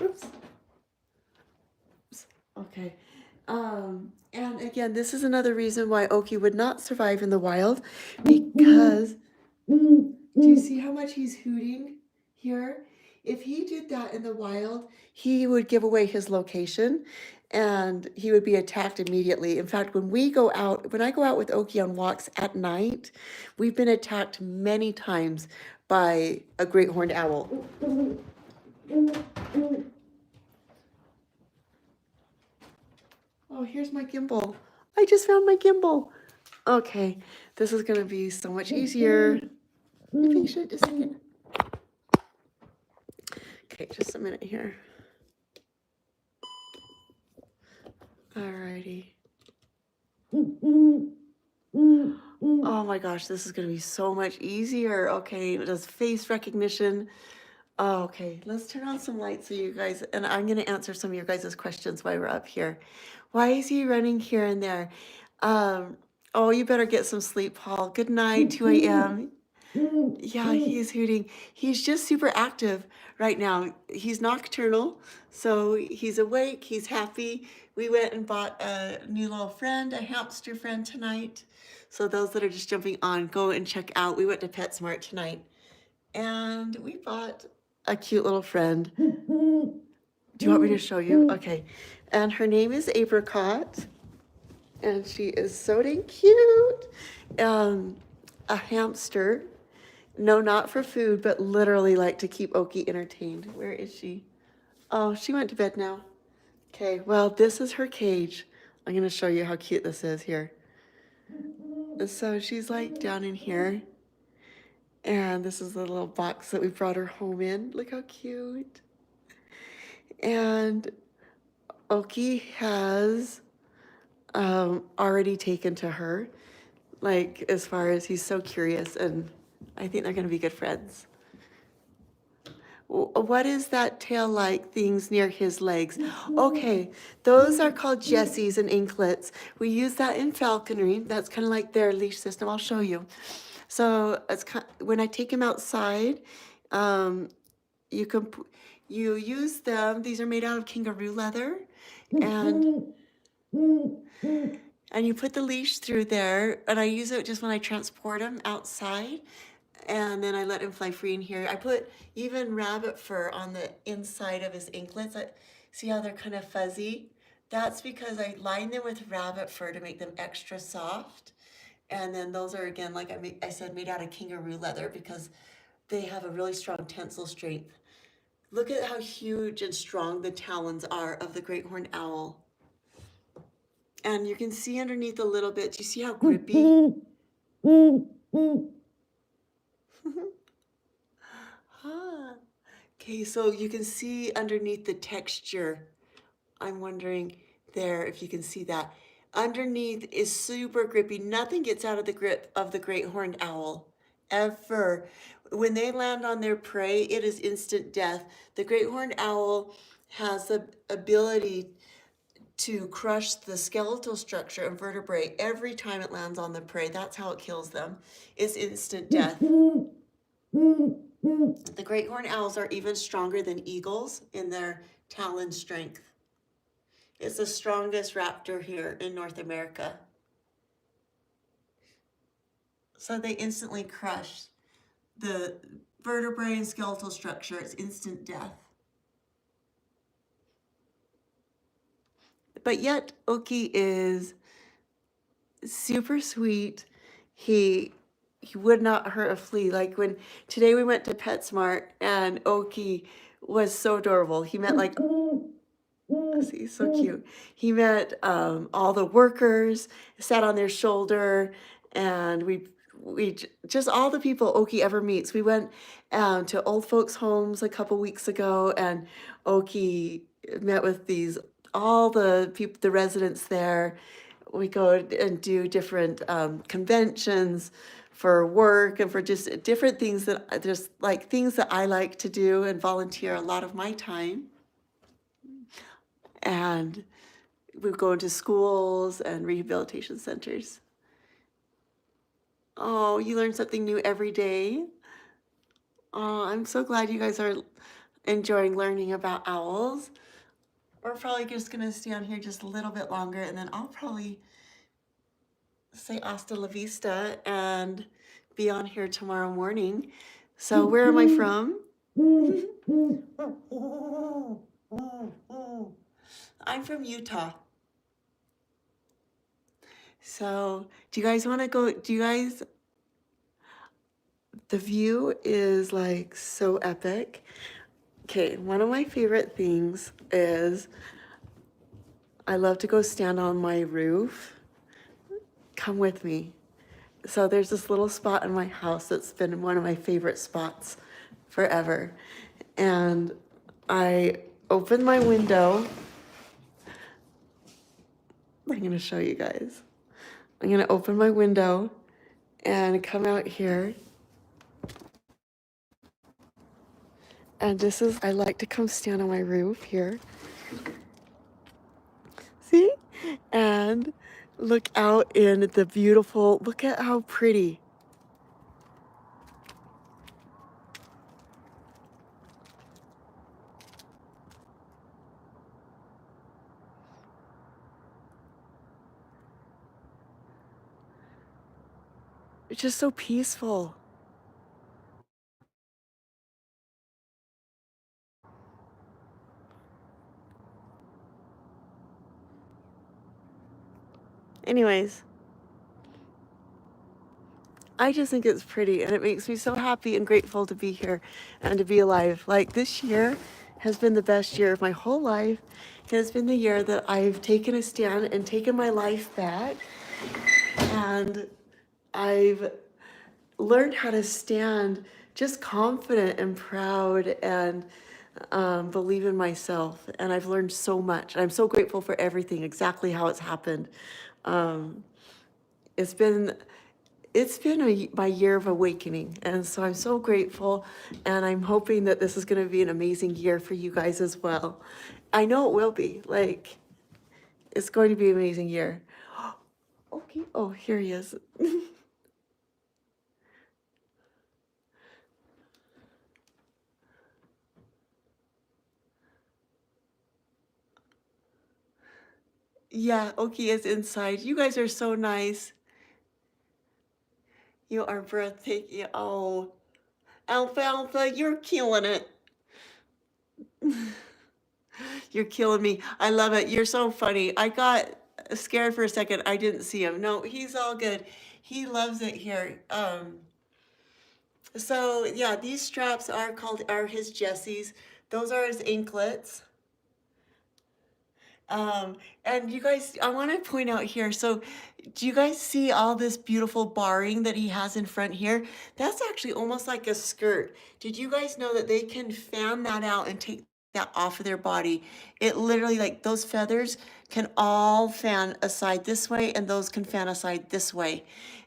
Oops. Okay. And again, this is another reason why Oki would not survive in the wild, because do you see how much he's hooting here? If he did that in the wild, he would give away his location and he would be attacked immediately. In fact, when I go out with Oki on walks at night, we've been attacked many times by a great horned owl. Oh, here's my gimbal. I just found my gimbal. Okay, this is gonna be so much easier. Fix it just a second. Okay, just a minute here. Alrighty. Oh my gosh, this is gonna be so much easier. Okay, it does face recognition. Oh, okay, let's turn on some lights so you guys, and I'm gonna answer some of your guys' questions while we're up here. Why is he running here and there? Oh, you better get some sleep, Paul. Good night, 2 a.m. Yeah, he's hooting. He's just super active right now. He's nocturnal, so he's awake, he's happy. We went and bought a new little friend, a hamster friend tonight. So those that are just jumping on, go and check out. We went to PetSmart tonight and we bought a cute little friend. Do you want me to show you? Okay. And her name is Apricot, and she is so dang cute. A hamster. No, not for food, but literally like to keep Oaky entertained. Where is she? Oh, she went to bed now. Okay, well, this is her cage. I'm gonna show you how cute this is here. So she's like down in here. And this is the little box that we brought her home in. Look how cute. And Oaky has already taken to her, like as far as he's so curious, and I think they're gonna be good friends. What is that tail-like things near his legs? Okay, those are called Jessies and anklets. We use that in falconry. That's kind of like their leash system. I'll show you. So it's when I take him outside, um, you can you use them. These are made out of kangaroo leather, and you put the leash through there. And I use it just when I transport him outside. And then I let him fly free in here. I put even rabbit fur on the inside of his anklets. See how they're kind of fuzzy? That's because I line them with rabbit fur to make them extra soft. And then those are, again, like I said, made out of kangaroo leather because they have a really strong tensile strength. Look at how huge and strong the talons are of the great horned owl. And you can see underneath a little bit. Do you see how grippy? Huh. Okay, so you can see underneath the texture. I'm wondering there if you can see that. Underneath is super grippy. Nothing gets out of the grip of the great horned owl, ever. When they land on their prey, it is instant death. The great horned owl has the ability to crush the skeletal structure and vertebrae every time it lands on the prey. That's how it kills them. It's instant death. The great horned owls are even stronger than eagles in their talon strength. It's the strongest raptor here in North America. So they instantly crush the vertebrae and skeletal structure. It's instant death. But yet Oaky is super sweet. He would not hurt a flea. Like when today we went to PetSmart and Oaky was so adorable. He met like, see, so cute. He met all the workers, sat on their shoulder, and we just all the people Oaky ever meets. We went to old folks' homes a couple weeks ago, and Oaky met with all the people, the residents there. We go and do different conventions for work and for just different things that just like things that I like to do and volunteer a lot of my time. And we go into schools and rehabilitation centers. Oh, you learn something new every day. Oh, I'm so glad you guys are enjoying learning about owls. We're probably just gonna stay on here just a little bit longer, and then I'll probably say hasta la vista and be on here tomorrow morning. So where am I from? I'm from Utah. So do you guys want to go? The view is like so epic. Okay, one of my favorite things is I love to go stand on my roof. Come with me. So there's this little spot in my house that's been one of my favorite spots forever. And I open my window. I'm going to show you guys. I'm going to open my window and come out here. And I like to come stand on my roof here. See? And look out in the beautiful, look at how pretty It's just so peaceful. Anyways, I just think it's pretty and it makes me so happy and grateful to be here and to be alive. Like this year has been the best year of my whole life. It has been the year that I've taken a stand and taken my life back. And I've learned how to stand just confident and proud and believe in myself. And I've learned so much. I'm so grateful for everything, exactly how it's happened. Um, it's been my year of awakening, and so I'm so grateful, and I'm hoping that this is going to be an amazing year for you guys as well. I know it will be. Like, it's going to be an amazing year. Okay. Oh, here he is. Yeah, Oki is inside. You guys are so nice. You are breathtaking. Oh, Alfalfa, you're killing it. You're killing me. I love it. You're so funny. I got scared for a second. I didn't see him. No, he's all good. He loves it here. So yeah, these straps are his Jessies. Those are his anklets. Um, and you guys, I want to point out here, so do you guys see all this beautiful barring that he has in front here? That's actually almost like a skirt. Did you guys know that they can fan that out and take that off of their body? It literally, like those feathers can all fan aside this way and those can fan aside this way.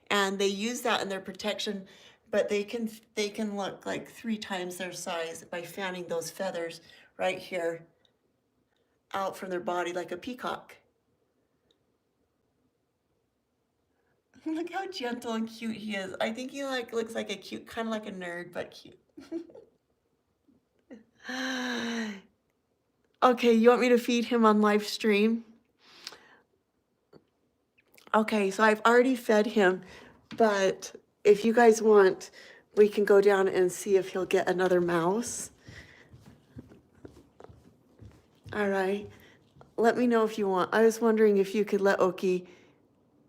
And they use that in their protection, but they can look like 3 times their size by fanning those feathers right here out from their body like a peacock. Look how gentle and cute he is. I think he like looks like a cute, kind of like a nerd, but cute. Okay, you want me to feed him on live stream? Okay, so I've already fed him, but if you guys want, we can go down and see if he'll get another mouse. All right. Let me know if you want. I was wondering if you could let Oki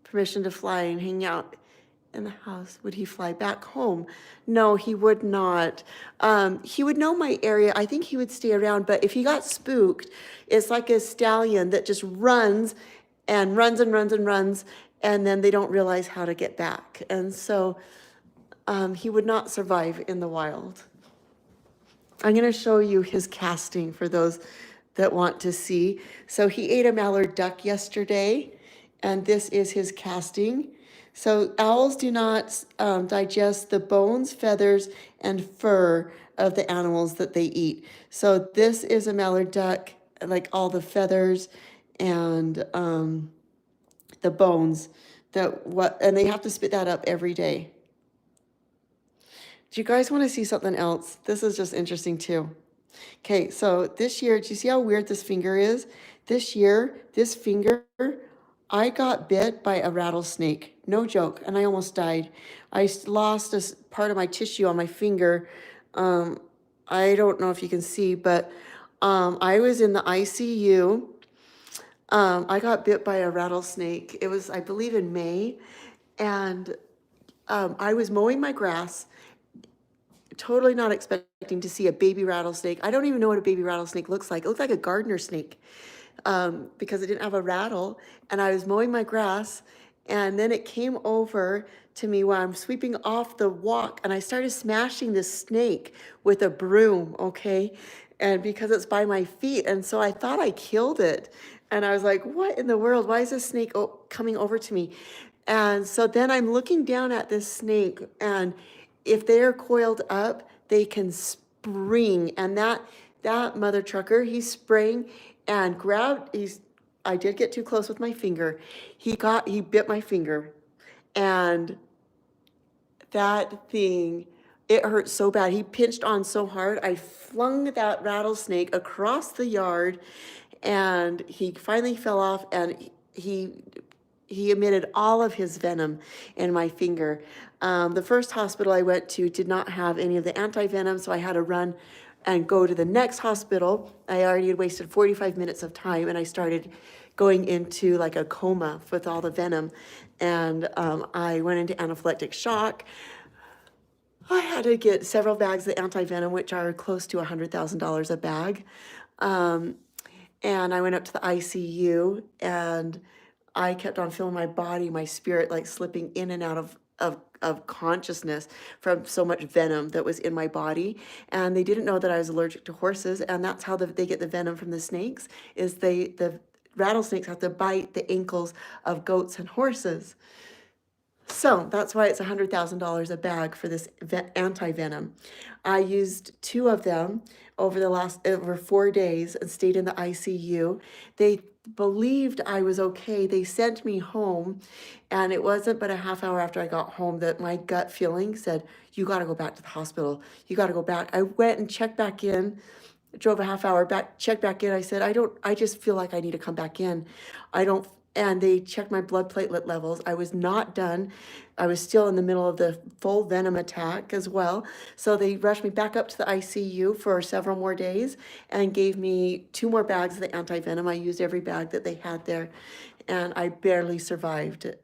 permission to fly and hang out in the house. Would he fly back home? No, he would not. He would know my area. I think he would stay around, but if he got spooked, it's like a stallion that just runs and runs and runs and runs, and then they don't realize how to get back. And so he would not survive in the wild. I'm going to show you his casting for those that want to see. So he ate a mallard duck yesterday, and this is his casting. So owls do not digest the bones, feathers, and fur of the animals that they eat. So this is a mallard duck, like all the feathers and the bones and they have to spit that up every day. Do you guys want to see something else? This is just interesting too. Okay, so this year, do you see how weird this finger is? This year, this finger, I got bit by a rattlesnake. No joke, and I almost died. I lost a part of my tissue on my finger. I don't know if you can see, but I was in the ICU. I got bit by a rattlesnake. It was, I believe, in May, and I was mowing my grass, totally not expecting to see a baby rattlesnake. I don't even know what a baby rattlesnake looks like. It looked like a gardener snake because it didn't have a rattle. And I was mowing my grass, and then it came over to me while I'm sweeping off the walk, and I started smashing this snake with a broom, okay? And because it's by my feet, and so I thought I killed it. And I was like, what in the world? Why is this snake coming over to me? And so then I'm looking down at this snake, and if they're coiled up, they can spring. And that mother trucker, he sprang and I did get too close with my finger. He bit my finger. And that thing, it hurt so bad. He pinched on so hard. I flung that rattlesnake across the yard, and he finally fell off, and he he emitted all of his venom in my finger. The first hospital I went to did not have any of the anti-venom, so I had to run and go to the next hospital. I already had wasted 45 minutes of time, and I started going into like a coma with all the venom. And I went into anaphylactic shock. I had to get several bags of anti-venom, which are close to $100,000 a bag. And I went up to the ICU, and I kept on feeling my body, my spirit, like slipping in and out of consciousness from so much venom that was in my body. And they didn't know that I was allergic to horses, and that's how they get the venom from the snakes, is the rattlesnakes have to bite the ankles of goats and horses. So that's why it's $100,000 a bag for this anti-venom. I used 2 of them over 4 days and stayed in the ICU. They believed I was okay. They sent me home, and it wasn't but a half hour after I got home that my gut feeling said, you got to go back to the hospital. You got to go back. I went and checked back in, drove a half hour back, checked back in. I said, I just feel like I need to come back in. I don't, and they checked my blood platelet levels. I was not done. I was still in the middle of the full venom attack as well. So they rushed me back up to the ICU for several more days and gave me 2 more bags of the anti-venom. I used every bag that they had there, and I barely survived.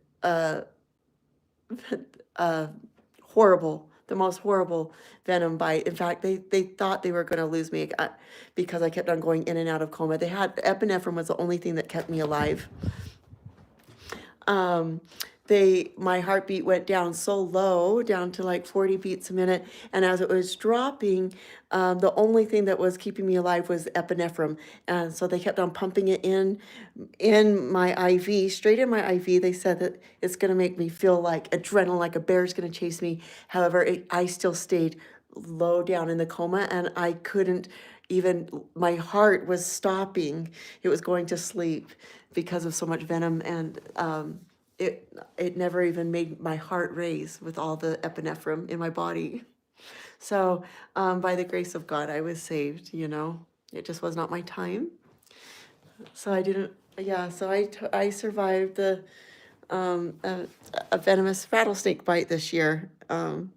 Horrible, the most horrible venom bite. In fact, they thought they were going to lose me because I kept on going in and out of coma. They had epinephrine was the only thing that kept me alive. My heartbeat went down so low, down to like 40 beats a minute. And as it was dropping, the only thing that was keeping me alive was epinephrine. And so they kept on pumping it in my IV, straight in my IV. They said that it's going to make me feel like adrenaline, like a bear's going to chase me. However, I still stayed low down in the coma, and I couldn't even, my heart was stopping. It was going to sleep because of so much venom, and it never even made my heart raise with all the epinephrine in my body. So by the grace of God, I was saved, you know. It just was not my time. So I didn't, yeah, so I survived the a venomous rattlesnake bite this year. And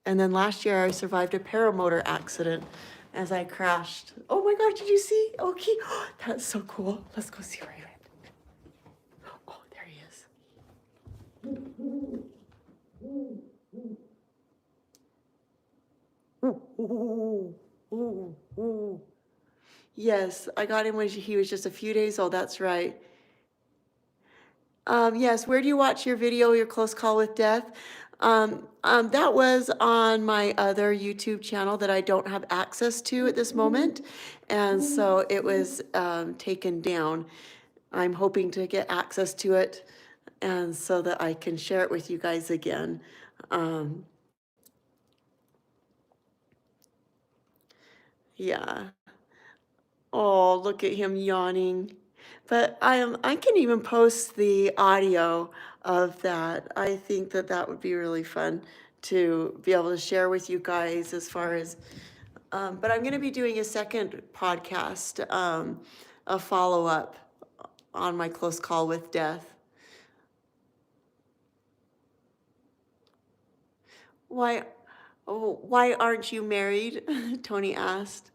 then last year I survived a paramotor accident as I crashed. Oh my God, did you see Oaky? That's so cool. Let's go see where he went. Oh, there he is. Ooh, ooh, ooh, ooh. Yes, I got him when he was just a few days old. That's right. Yes, where do you watch your video, your close call with death? That was on my other YouTube channel that I don't have access to at this moment. And so it was taken down. I'm hoping to get access to it and so that I can share it with you guys again. Yeah. Oh, look at him yawning. But I can even post the audio of that. I think that that would be really fun to be able to share with you guys as far as, but I'm going to be doing a second podcast, a follow-up on my close call with death. Why, oh, why aren't you married? Tony asked.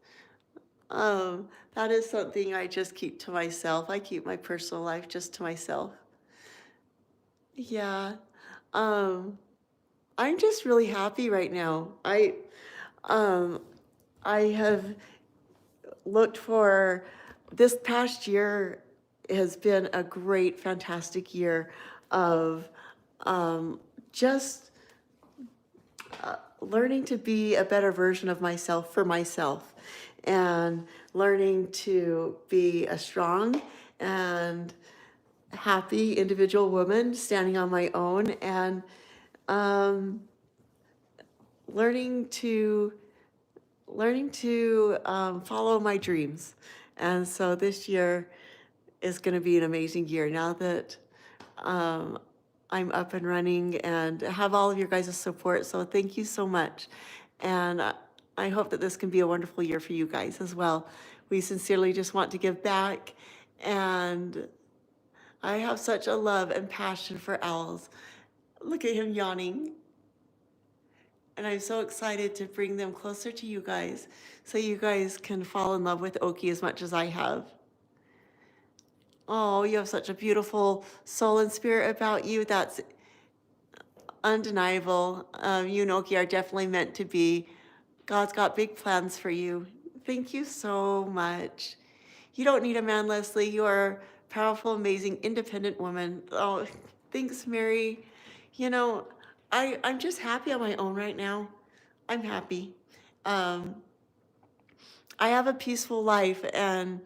That is something I just keep to myself. I keep my personal life just to myself. Yeah. Um, I'm just really happy right now. Um, I have looked for, this past year has been a great, fantastic year of just learning to be a better version of myself for myself, and learning to be a strong and happy individual woman standing on my own, and learning to follow my dreams. And so this year is going to be an amazing year now that I'm up and running and have all of your guys' support. So thank you so much. And I hope that this can be a wonderful year for you guys as well. We sincerely just want to give back, and I have such a love and passion for owls. Look at him yawning. And I'm so excited to bring them closer to you guys so you guys can fall in love with Oaky as much as I have. Oh, you have such a beautiful soul and spirit about you. That's undeniable. You and Oaky are definitely meant to be. God's got big plans for you. Thank you so much. You don't need a man, Leslie. You are a powerful, amazing, independent woman. Oh, thanks, Mary. You know, I'm just happy on my own right now. I'm happy. Um, I have a peaceful life and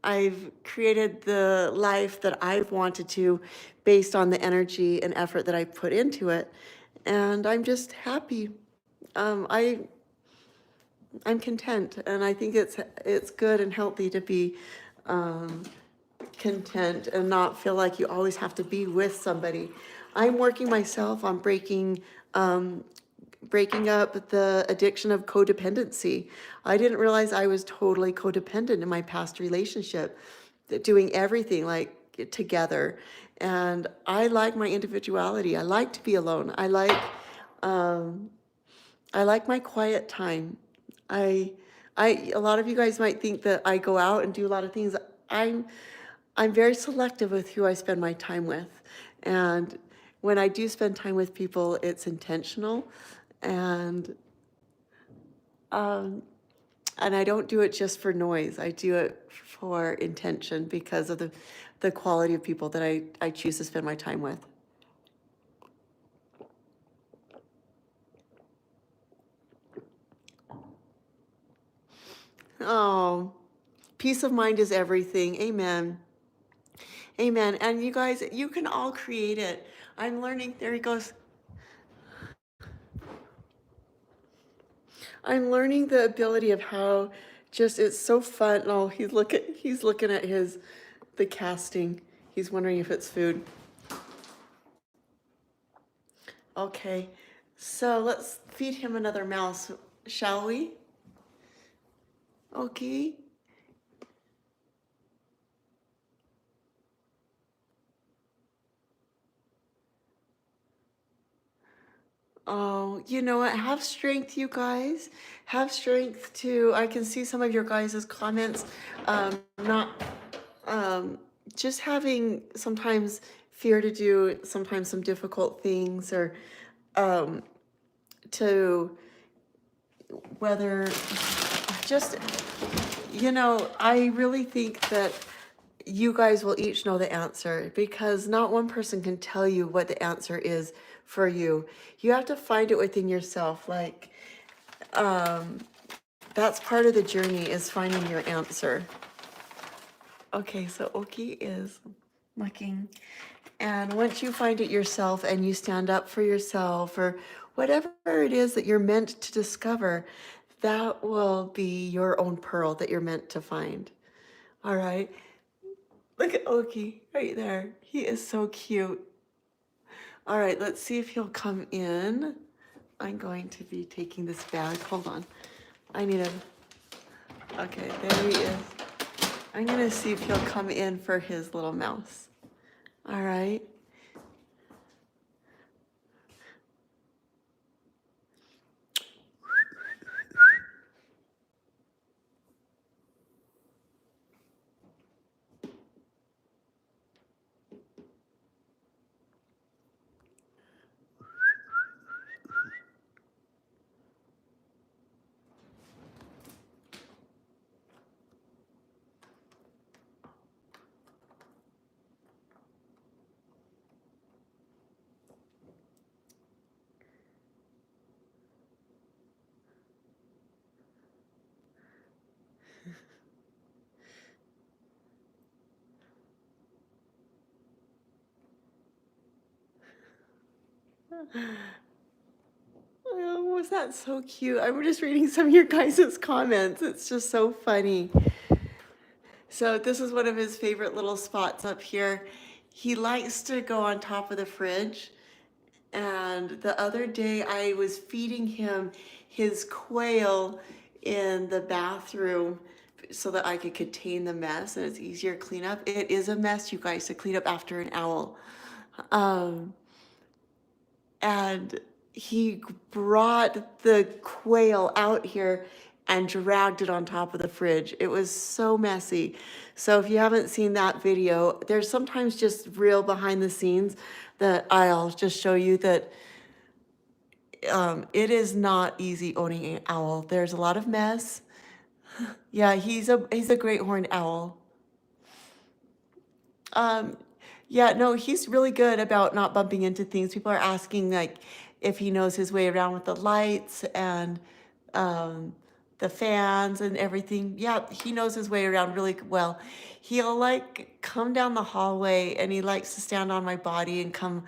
I've created the life that I've wanted to based on the energy and effort that I put into it. And I'm just happy. Um, I I'm content, and I think it's good and healthy to be um, content and not feel like you always have to be with somebody. I'm working myself on breaking up the addiction of codependency. I didn't realize I was totally codependent in my past relationship, doing everything like together. And I like my individuality. I like to be alone. Um, I like my quiet time. I, a lot of you guys might think that I go out and do a lot of things. I'm, I'm very selective with who I spend my time with. And when I do spend time with people, it's intentional. And, um, and I don't do it just for noise. I do it for intention because of the quality of people that I choose to spend my time with. Oh, peace of mind is everything. Amen. Amen. And you guys, you can all create it. I'm learning. There he goes. I'm learning the ability of how just it's so fun. Oh, he's looking at the casting. He's wondering if it's food. Okay. So let's feed him another mouse, shall we? Okay. Oh, you know what? Have strength, you guys. Have strength to. I can see some of your guys' comments. Not just having sometimes fear to do sometimes some difficult things or um, to whether just, I really think that you guys will each know the answer because not one person can tell you what the answer is for you. You have to find it within yourself. Like, that's part of the journey is finding your answer. Okay, so Oki is looking. And once you find it yourself and you stand up for yourself or whatever it is that you're meant to discover, that will be your own pearl that you're meant to find. All right. Look at Oki right there. He is so cute. All right, let's see if he'll come in. I'm going to be taking this bag. Hold on. I need a. Okay, there he is. I'm going to see if he'll come in for his little mouse. All right. Oh, was that so cute? I'm just reading some of your guys' comments. It's just so funny. So this is one of his favorite little spots up here. He likes to go on top of the fridge. And the other day I was feeding him his quail in the bathroom so that I could contain the mess and it's easier to clean up. It is a mess, you guys, to clean up after an owl. Um, and he brought the quail out here and dragged it on top of the fridge. It was so messy. So if you haven't seen that video, there's sometimes just real behind the scenes that I'll just show you that it is not easy owning an owl. There's a lot of mess. Yeah, he's a great horned owl. Um, yeah, no, he's really good about not bumping into things. People are asking like if he knows his way around with the lights and um, the fans and everything. Yeah, he knows his way around really well. He'll like come down the hallway and he likes to stand on my body and come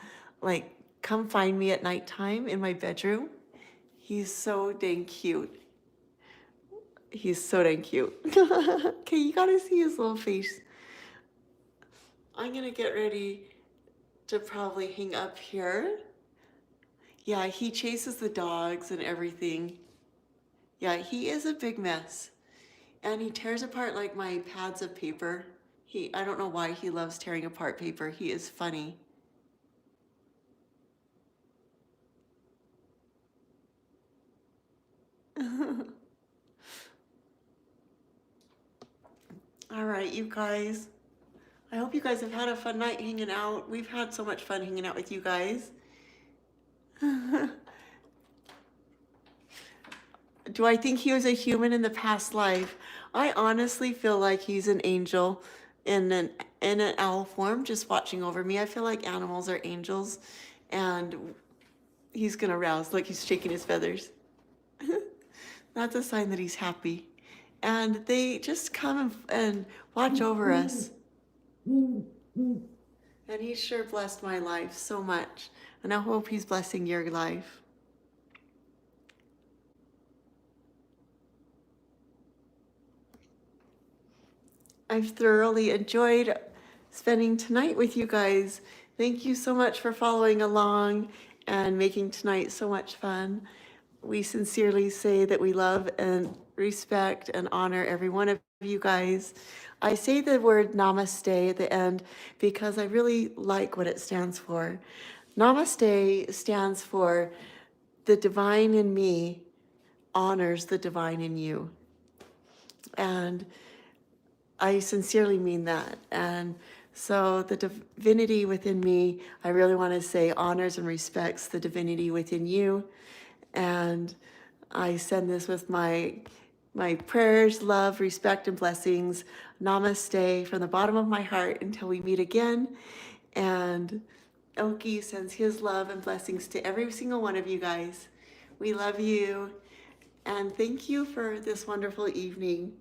find me at nighttime in my bedroom. He's so dang cute. He's so dang cute. Okay, you gotta see his little face. I'm gonna get ready to probably hang up here. Yeah, he chases the dogs and everything. Yeah, he is a big mess. And he tears apart like my pads of paper. I don't know why he loves tearing apart paper. He is funny. All right, you guys. I hope you guys have had a fun night hanging out. We've had so much fun hanging out with you guys. Do I think he was a human in the past life? I honestly feel like he's an angel in an owl form just watching over me. I feel like animals are angels and he's gonna rouse like he's shaking his feathers. That's a sign that he's happy. And they just come and watch over us. And he sure blessed my life so much. And I hope he's blessing your life. I've thoroughly enjoyed spending tonight with you guys. Thank you so much for following along and making tonight so much fun. We sincerely say that we love and respect and honor every one of you guys. I say the word namaste at the end because I really like what it stands for. Namaste stands for the divine in me honors the divine in you. And I sincerely mean that. And so the divinity within me, I really want to say honors and respects the divinity within you. And I send this with my prayers, love, respect, and blessings. Namaste from the bottom of my heart until we meet again. And Oaky sends his love and blessings to every single one of you guys. We love you. And thank you for this wonderful evening.